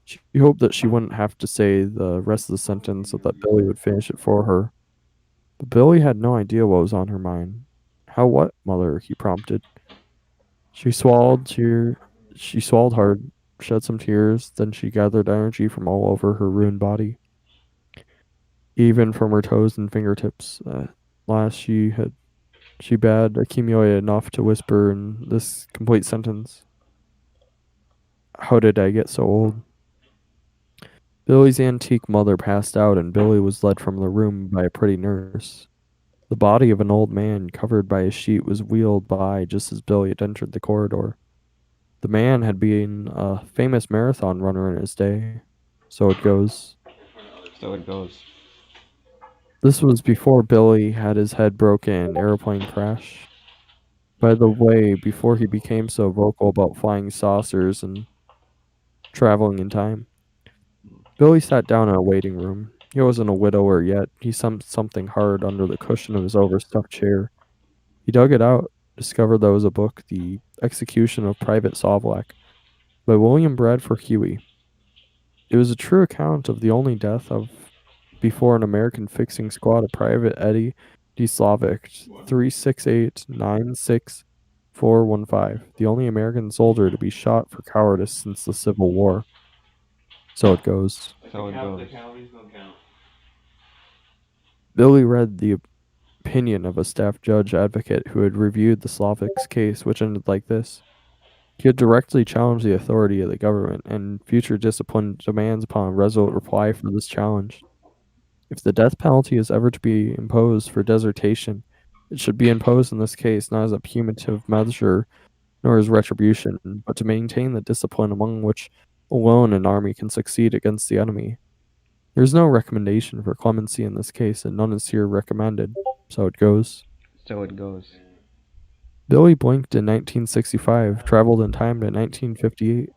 She hoped that she wouldn't have to say the rest of the sentence so that Billy would finish it for her. But Billy had no idea what was on her mind. How what, mother? He prompted. She swallowed tear she swallowed hard, shed some tears, then she gathered energy from all over her ruined body, even from her toes and fingertips. At last she bad accumulated enough to whisper in this complete sentence. How did I get so old? Billy's antique mother passed out, and Billy was led from the room by a pretty nurse. The body of an old man, covered by a sheet, was wheeled by just as Billy had entered the corridor. The man had been a famous marathon runner in his day. So it goes. So it goes. This was before Billy had his head broken in an airplane crash. By the way, before he became so vocal about flying saucers and traveling in time. Billy sat down in a waiting room. He wasn't a widower yet. He summed something hard under the cushion of his overstuffed chair. He dug it out, discovered there was a book, The Execution of Private Savlak, by William Bradford Huey. It was a true account of the only death of before an American fixing squad of Private Eddie D. Slavic, 368-96415, the only American soldier to be shot for cowardice since the Civil War. So it goes. So it goes. Billy read the opinion of a staff judge advocate who had reviewed the Slavic's case, which ended like this. He had directly challenged the authority of the government, and future discipline demands upon a resolute reply for this challenge. If the death penalty is ever to be imposed for desertion, it should be imposed in this case not as a punitive measure nor as retribution, but to maintain the discipline among which alone an army can succeed against the enemy. There is no recommendation for clemency in this case, and none is here recommended. So it goes. So it goes. Billy blinked in 1965, traveled in time to 1958.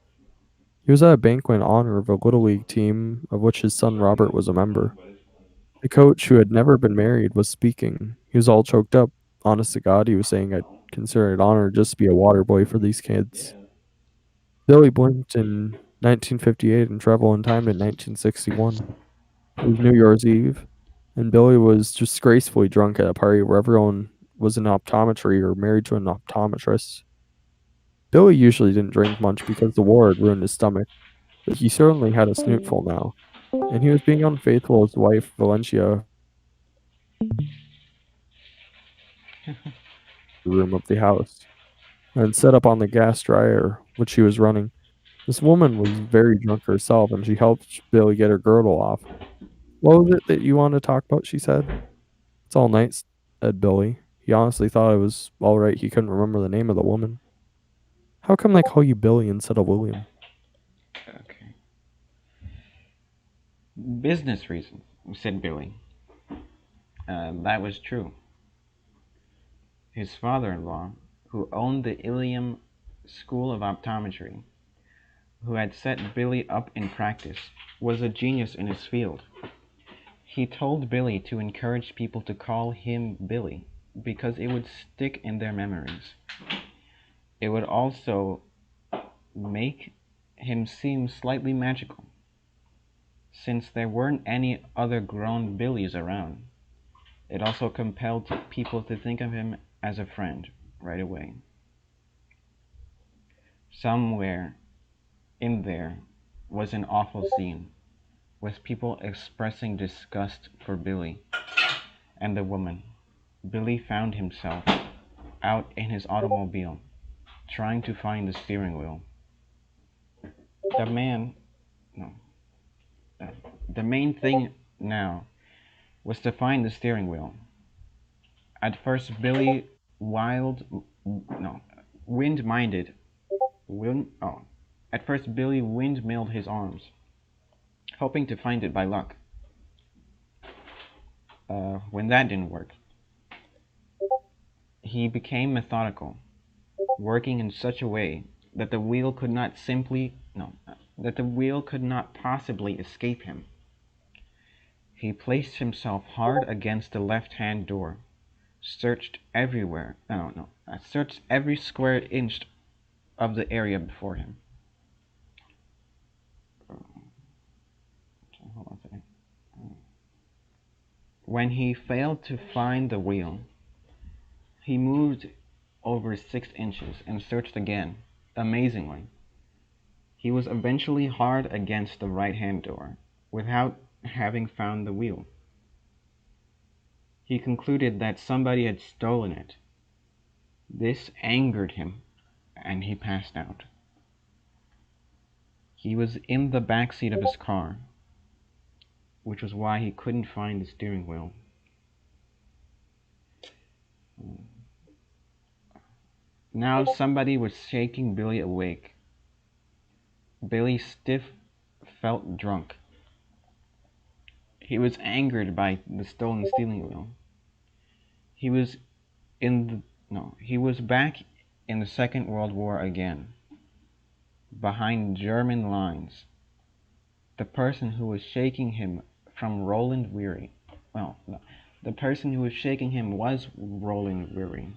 He was at a banquet in honor of a Little League team of which his son Robert was a member. The coach, who had never been married, was speaking. He was all choked up. Honest to God, he was saying, I'd consider it an honor just to be a water boy for these kids. Billy blinked in 1958 and traveled in time to 1961. It was New Year's Eve, and Billy was disgracefully drunk at a party where everyone was in optometry or married to an optometrist. Billy usually didn't drink much because the war had ruined his stomach, but he certainly had a snootful now, and he was being unfaithful to his wife, Valencia, the room of the house, and set up on the gas dryer, which she was running. This woman was very drunk herself, and she helped Billy get her girdle off. What was it that you wanted to talk about? She said. It's all night, said Billy. He honestly thought it was all right. He couldn't remember the name of the woman. How come they call you Billy instead of William? Okay. Business reasons, said Billy. That was true. His father-in-law, who owned the Ilium School of Optometry, who had set Billy up in practice, was a genius in his field. He told Billy to encourage people to call him Billy because it would stick in their memories. It would also make him seem slightly magical. Since there weren't any other grown Billies around, it also compelled people to think of him as a friend right away. Somewhere in there was an awful scene, with people expressing disgust for Billy and the woman. Billy found himself out in his automobile, trying to find the steering wheel. The man, no, the main thing now was to find the steering wheel. At first, Billy wild, no, wind-minded, wind, oh, at first Billy windmilled his arms, hoping to find it by luck. When that didn't work, he became methodical, working in such a way that the wheel could not simply, no, that the wheel could not possibly escape him. He placed himself hard against the left-hand door, searched everywhere, searched every square inch of the area before him. Hold on a second. When he failed to find the wheel, he moved over 6 inches and searched again. Amazingly, he was eventually hard against the right-hand door without having found the wheel. He concluded that somebody had stolen it. This angered him, and he passed out. He was in the back seat of his car, which was why he couldn't find the steering wheel. Now somebody was shaking Billy awake. Billy stiff felt drunk. He was angered by the stolen steering wheel. He was he was back in the Second World War again, behind German lines. The person who was shaking him from Roland Weary, the person who was shaking him was Roland Weary.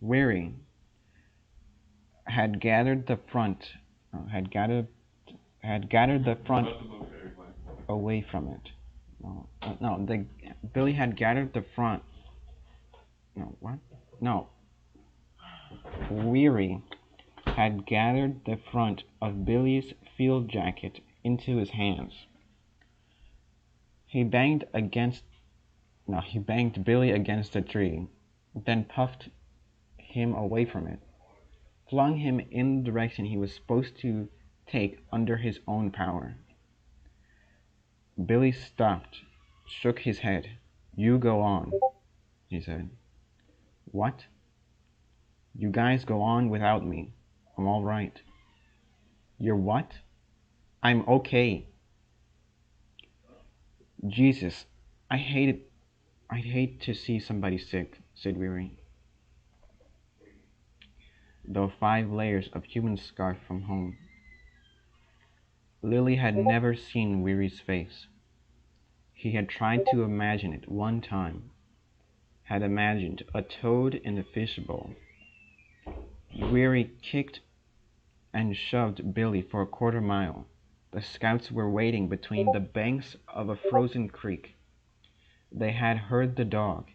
Weary had gathered the front, away from it. Billy had gathered the front. No, what? No. Weary had gathered the front of Billy's field jacket into his hands. He banged Billy against a tree, then puffed him away from it, flung him in the direction he was supposed to take under his own power. Billy stopped, shook his head. "You go on," he said. "What?" "You guys go on without me. I'm all right." "You're what?" "I'm okay." "Jesus, I'd hate to see somebody sick," said Weary. Though 5 layers of human scarf from home. Lily had never seen Weary's face. He had tried to imagine it one time, had imagined a toad in a fishbowl. Weary kicked and shoved Billy for a quarter mile. The scouts were waiting between the banks of a frozen creek. They had heard the dog.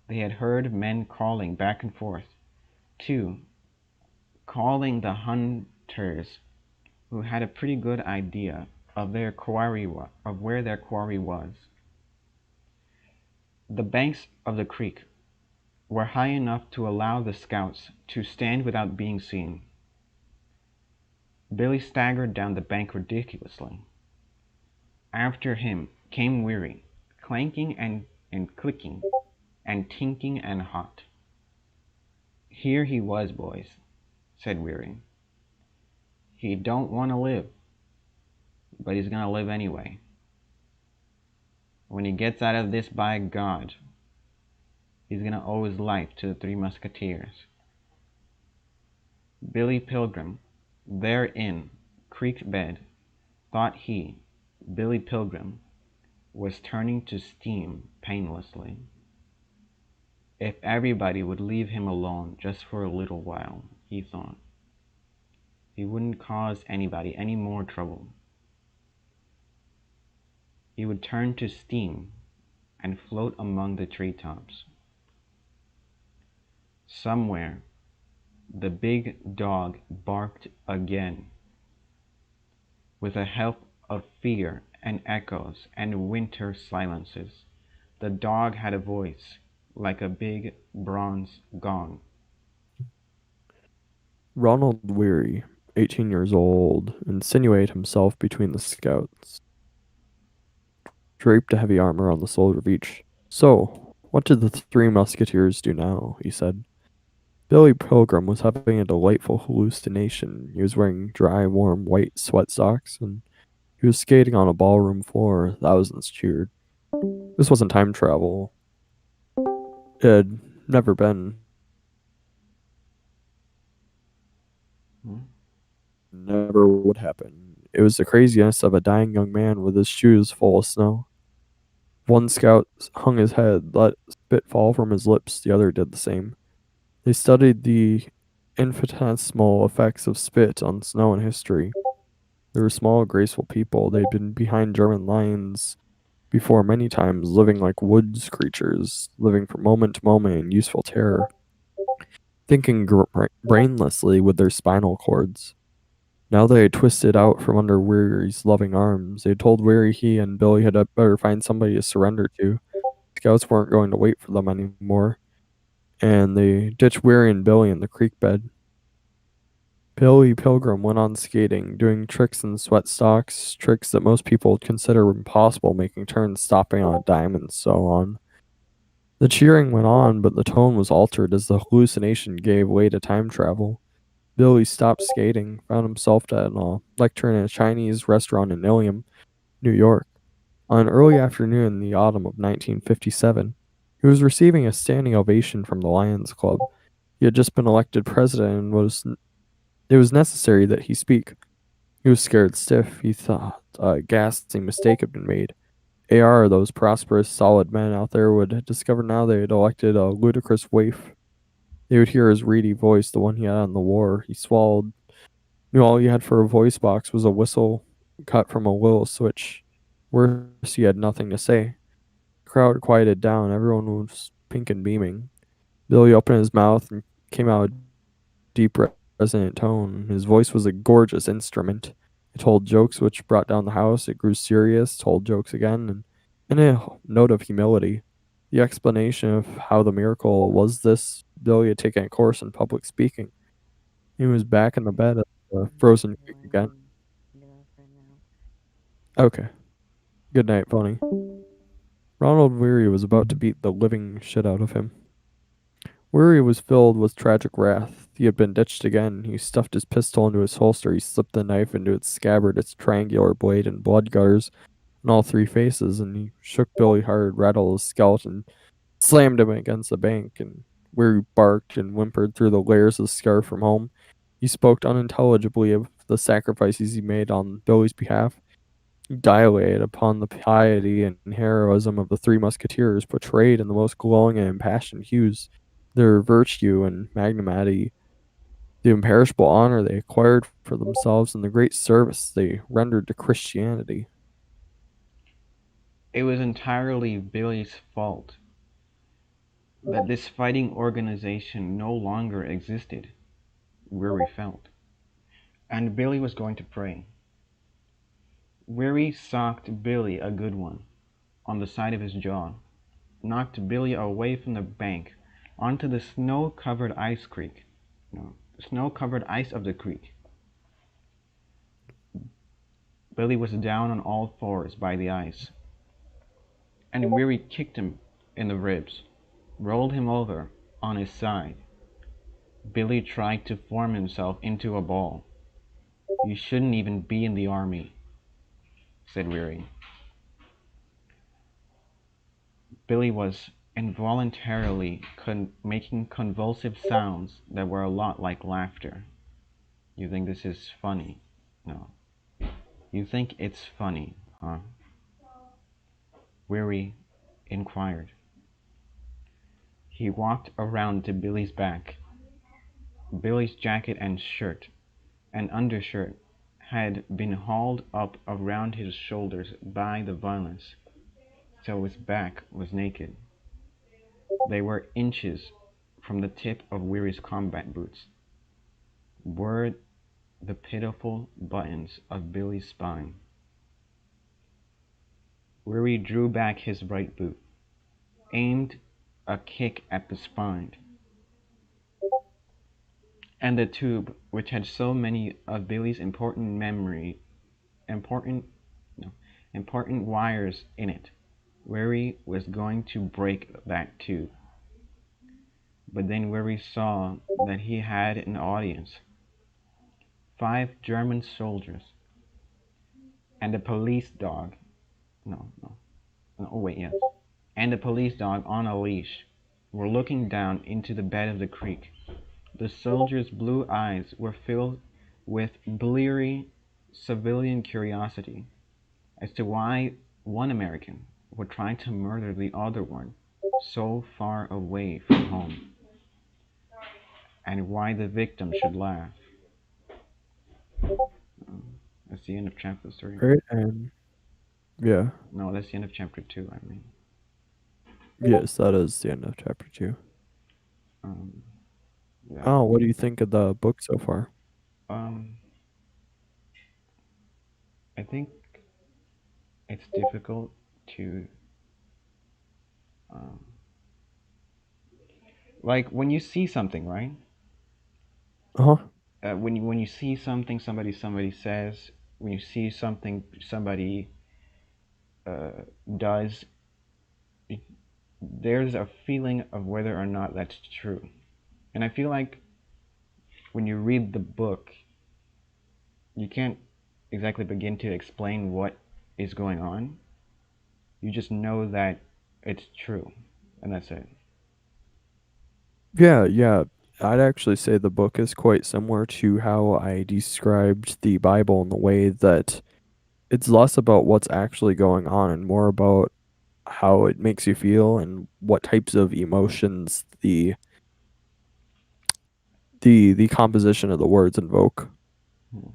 They had heard men calling back and forth, too, calling the hunters who had a pretty good idea of where their quarry was. The banks of the creek were high enough to allow the scouts to stand without being seen. Billy staggered down the bank ridiculously. After him came Weary, clanking and clicking and tinking and hot. "Here he was, boys," said Weary. "He don't want to live, but he's going to live anyway. When he gets out of this, by God, he's going to owe his life to the 3 Musketeers." Billy Pilgrim, there in creek bed, thought he, Billy Pilgrim, was turning to steam painlessly. If everybody would leave him alone just for a little while, he thought, he wouldn't cause anybody any more trouble. he would turn to steam and float among the treetops. Somewhere, the big dog barked again, with a help of fear and echoes and winter silences. The dog had a voice like a big bronze gong. Ronald Weary, 18 years old, insinuated himself between the scouts, draped a heavy armor on the shoulder of each. So, what did the three musketeers do now? He said. Billy Pilgrim was having a delightful hallucination. He was wearing dry, warm white sweat socks, and he was skating on a ballroom floor. Thousands cheered. This wasn't time travel. It had never been. Hmm? Never would happen. It was the craziness of a dying young man with his shoes full of snow. One scout hung his head, let spit fall from his lips. The other did the same. They studied the infinitesimal effects of spit on snow in history. They were small, graceful people. They'd been behind German lines before many times, living like woods creatures, living from moment to moment in useful terror, thinking brainlessly with their spinal cords. Now they had twisted out from under Weary's loving arms. They had told Weary he and Billy had better find somebody to surrender to. Scouts weren't going to wait for them anymore, and they ditched Weary and Billy in the creek bed. Billy Pilgrim went on skating, doing tricks in sweat socks, tricks that most people would consider impossible, making turns, stopping on a dime, and so on. The cheering went on, but the tone was altered as the hallucination gave way to time travel. Billy stopped skating, found himself at a lectern in a Chinese restaurant in Ilium, New York. On an early afternoon in the autumn of 1957, he was receiving a standing ovation from the Lions Club. He had just been elected president and it was necessary that he speak. He was scared stiff. He thought a ghastly mistake had been made. AR, those prosperous, solid men out there, would discover now they had elected a ludicrous waif. They would hear his reedy voice, the one he had on the war. He swallowed. Knew all he had for a voice box was a whistle cut from a willow switch. Worse, he had nothing to say. The crowd quieted down. Everyone was pink and beaming. Billy opened his mouth and came out a deep, resonant tone. His voice was a gorgeous instrument. It told jokes which brought down the house. It grew serious, told jokes again, and in a note of humility. The explanation of how the miracle was this: Billy had taken a course in public speaking. He was back in the bed at the frozen creek again. Okay. Good night, Pony. Ronald Weary was about to beat the living shit out of him. Weary was filled with tragic wrath. He had been ditched again. He stuffed his pistol into his holster. He slipped the knife into its scabbard, its triangular blade and blood gutters in all three faces, and he shook Billy hard, rattled his skeleton, slammed him against the bank, and Weary barked and whimpered through the layers of scar from home. He spoke unintelligibly of the sacrifices he made on Billy's behalf. He dilated upon the piety and heroism of the three musketeers, portrayed in the most glowing and impassioned hues, their virtue and magnanimity, the imperishable honor they acquired for themselves, and the great service they rendered to Christianity. It was entirely Billy's fault that this fighting organization no longer existed, Weary felt. And Billy was going to pray. Weary socked Billy a good one on the side of his jaw, knocked Billy away from the bank onto the snow-covered ice creek. No, the snow-covered ice of the creek. Billy was down on all fours by the ice, and Weary kicked him in the ribs, rolled him over on his side. Billy tried to form himself into a ball. You shouldn't even be in the army, said Weary. Billy was involuntarily making convulsive sounds that were a lot like laughter. You think this is funny? No. You think it's funny, huh? Weary inquired. He walked around to Billy's back. Billy's jacket and shirt and undershirt had been hauled up around his shoulders by the violence, till his back was naked. They were inches from the tip of Weary's combat boots, were the pitiful buttons of Billy's spine. Weary drew back his right boot, aimed a kick at the spine, and the tube, which had so many of Billy's important, no, important wires in it. Weary was going to break that tube. But then Weary saw that he had an audience. 5 German soldiers and a police dog. No, no, no. Oh wait, yes. And a police dog on a leash were looking down into the bed of the creek. The soldiers' blue eyes were filled with bleary civilian curiosity as to why one American would try to murder the other one so far away from home, and why the victim should laugh. That's the end of chapter 3. Right, and yeah, No, that's the end of chapter 2, I mean. yes, that is the end of chapter 2. Um, yeah. Oh, what do you think of the book so far? Um, I think it's difficult to, um, like when you see something, right? Uh-huh. When you see something somebody says, when you see something somebody does, there's a feeling of whether or not that's true. And I feel like when you read the book, you can't exactly begin to explain what is going on. You just know that it's true, and that's it. Yeah, yeah. I'd actually say the book is quite similar to how I described the Bible in the way that it's less about what's actually going on and more about how it makes you feel and what types of emotions the composition of the words invoke. Hmm.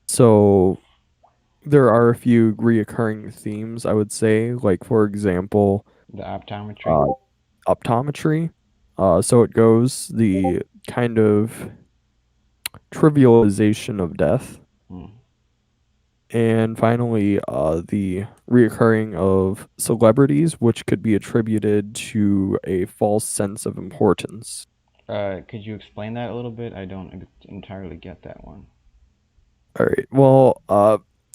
So there are a few reoccurring themes, I would say, like for example, The optometry. uh, optometry. So it goes the kind of trivialization of death. Hmm. And finally, the reoccurring of celebrities, which could be attributed to a false sense of importance. Could you explain that a little bit? I don't entirely get that one. All right. Well,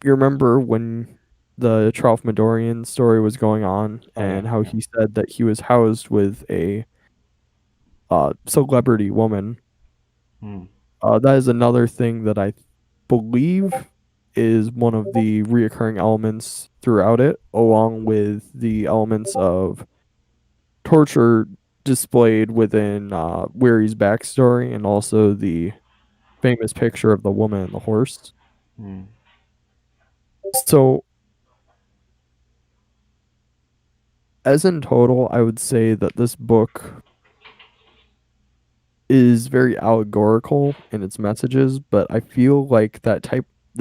you remember when the Tralfamadorian story was going on, Oh yeah, and how yeah. he said that he was housed with a celebrity woman. Hmm. That is another thing that I believe is one of the reoccurring elements throughout it, along with the elements of torture displayed within Weary's backstory and also the famous picture of the woman and the horse. Hmm. So, as in total, I would say that this book is very allegorical in its messages, but I feel like the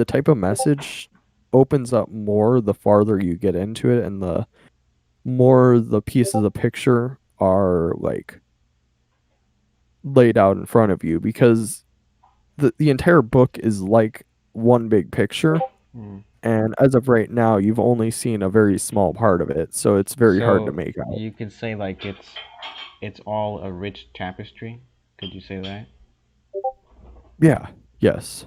type of message opens up more the farther you get into it and the more the pieces of the picture are like laid out in front of you, because the entire book is like one big picture, Hmm. and as of right now you've only seen a very small part of it, so it's very hard to So make out. you could say like it's all a rich tapestry. Could you say that? Yeah, yes.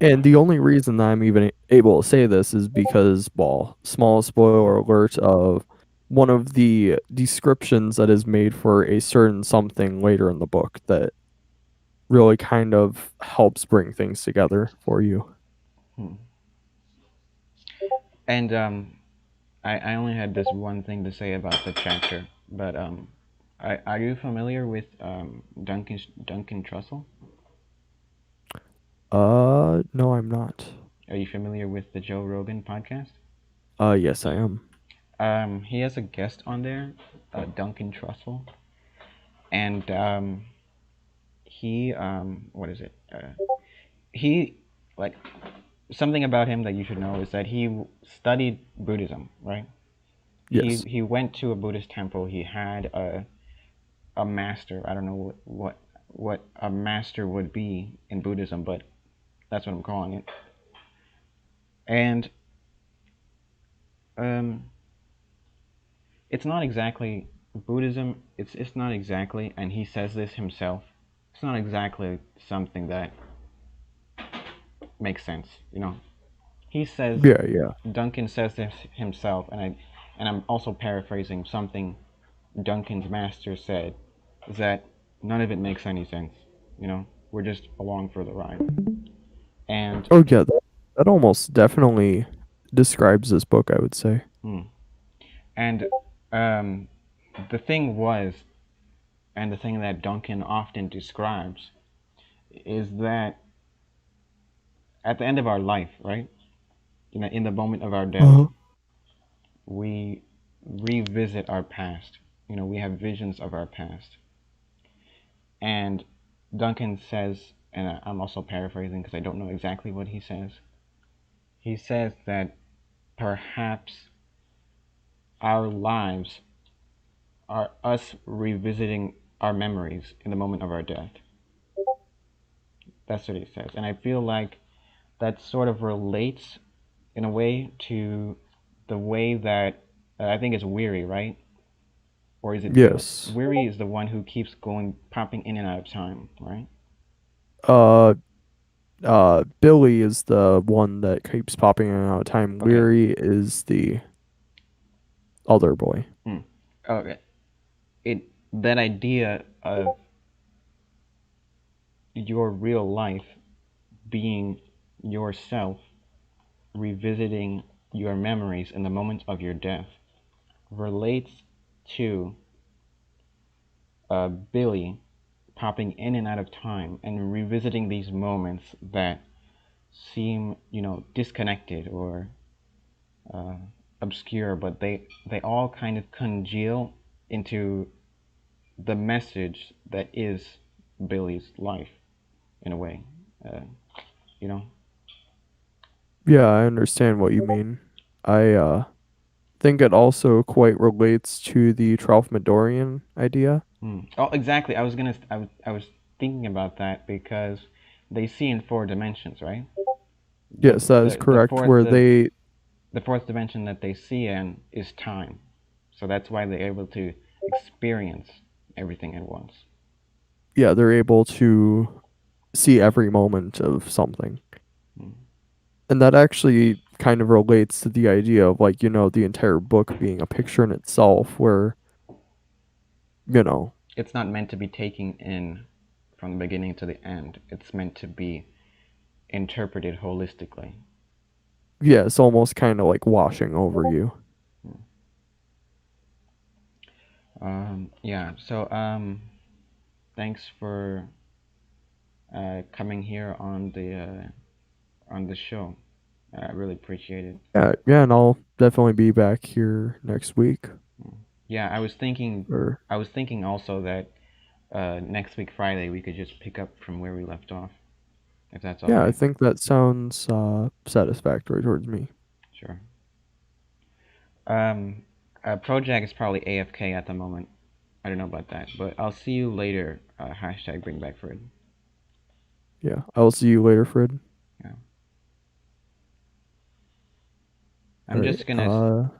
And the only reason that I'm even able to say this is because, well, small spoiler alert of one of the descriptions that is made for a certain something later in the book that really kind of helps bring things together for you. Hmm. And I only had this one thing to say about the chapter, but are you familiar with Duncan Trussell? No, I'm not. Are you familiar with the Joe Rogan podcast? Yes, I am. He has a guest on there, Duncan Trussell, and he what is it? He like something about him that you should know is that he studied Buddhism, right? He Yes. he went to a Buddhist temple. He had a master. I don't know what a master would be in Buddhism, but that's what I'm calling it. And um, it's not exactly Buddhism. It's not exactly, and he says this himself. It's not exactly something that makes sense, you know. He says Yeah. Duncan says this himself, and I'm also paraphrasing something Duncan's master said, is that none of it makes any sense. You know, we're just along for the ride. And Oh yeah, that almost definitely describes this book, I would say. hmm, and um, the thing was, and the thing that Duncan often describes is that at the end of our life, right? You know, in the moment of our death, Uh-huh. we revisit our past. You know, we have visions of our past. And Duncan says, and I'm also paraphrasing because I don't know exactly what he says. He says that perhaps our lives are us revisiting our memories in the moment of our death. That's what he says. And I feel like that sort of relates in a way to the way that I think it's Weary, right? Or is it Bill? Yes. Weary is the one who keeps going, popping in and out of time, right? Uh Billy is the one that keeps popping in and out of time. Okay. Weary is the other boy. Hmm. Okay. That idea of your real life being yourself revisiting your memories in the moment of your death relates to Billy popping in and out of time and revisiting these moments that seem, you know, disconnected or uh, obscure, but they all kind of congeal into the message that is Billy's life in a way. Uh, you know. Yeah, I understand what you mean. I think it also quite relates to the Tralfamadorian idea. Hmm. Oh, exactly. I was thinking about that because they see in four dimensions, right? The Yes, that is the the correct. fourth Where the they, the fourth dimension that they see in is time. So that's why they're able to experience everything at once. yeah, they're able to see every moment of something. Hmm. And that actually kind of relates to the idea of, like, the entire book being a picture in itself, where, you know, It's not meant to be taken in from the beginning to the end. It's meant to be interpreted holistically. yeah, it's almost kind of like washing over you. Hmm. Yeah. So thanks for coming here on the show. I really appreciate it. Yeah, and I'll definitely be back here next week. Yeah, Or I was thinking also that next week Friday we could just pick up from where we left off, if that's all yeah, I right. think that sounds satisfactory towards me. Sure. Um, Project is probably AFK at the moment. I don't know about that, but I'll see you later. Hashtag bring back Fred. Yeah, I'll see you later, Fred. Yeah. All I'm right. just gonna.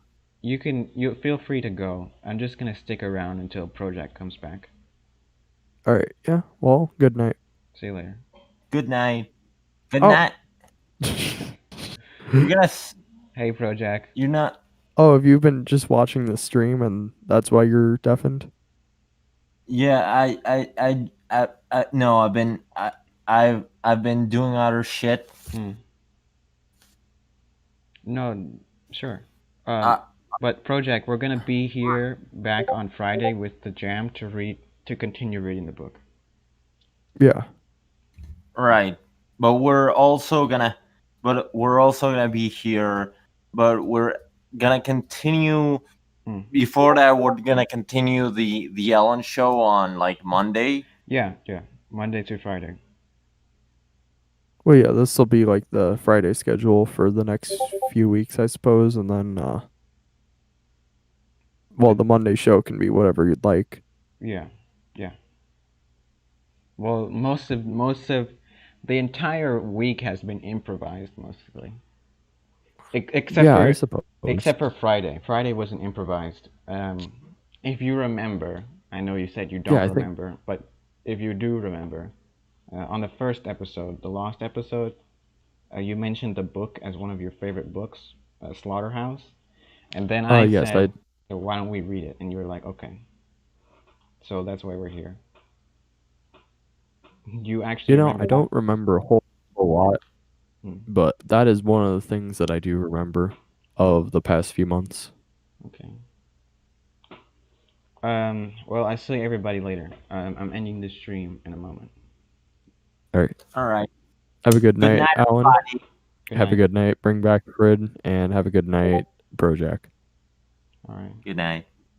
You feel free to go. I'm just gonna stick around until Project comes back. All right. Yeah. Well, good night. See you later. Good night. Good Oh. night. You're gonna. Hey, Project. You're not. Oh, have you been just watching the stream and that's why you're deafened? Yeah, no, I've been doing other shit. Hmm. No, sure. Uh, But Project, we're gonna be here back on Friday with the jam to continue reading the book. Yeah. right. But we're also gonna be here, but we're gonna continue. Hmm. Before that, we're gonna continue the Ellen show on like Monday. Yeah, yeah. Monday to Friday. Well, yeah, this will be like the Friday schedule for the next few weeks, I suppose, and then well, the Monday show can be whatever you'd like. Yeah, yeah. Well, most of the entire week has been improvised mostly, except Yeah, I for suppose. Friday. Friday wasn't improvised. If you remember, I know you said you Yeah, don't I think remember, but if you do remember, on the first episode, the lost episode, you mentioned the book as one of your favorite books, Slaughterhouse, and then I yes, I said, "Why don't we read it?" And you were like, "Okay." So that's why we're here. You actually I remember that? don't remember a whole lot, Hmm. but that is one of the things that I do remember of the past few months. Okay. Well, I see everybody later. I'm ending the stream in a moment. All right. All right. Have a good Good night, night, Alan. everybody. Good Have a night. good night. Bring back Frid, and have a good night, Brojack. All right. Good night.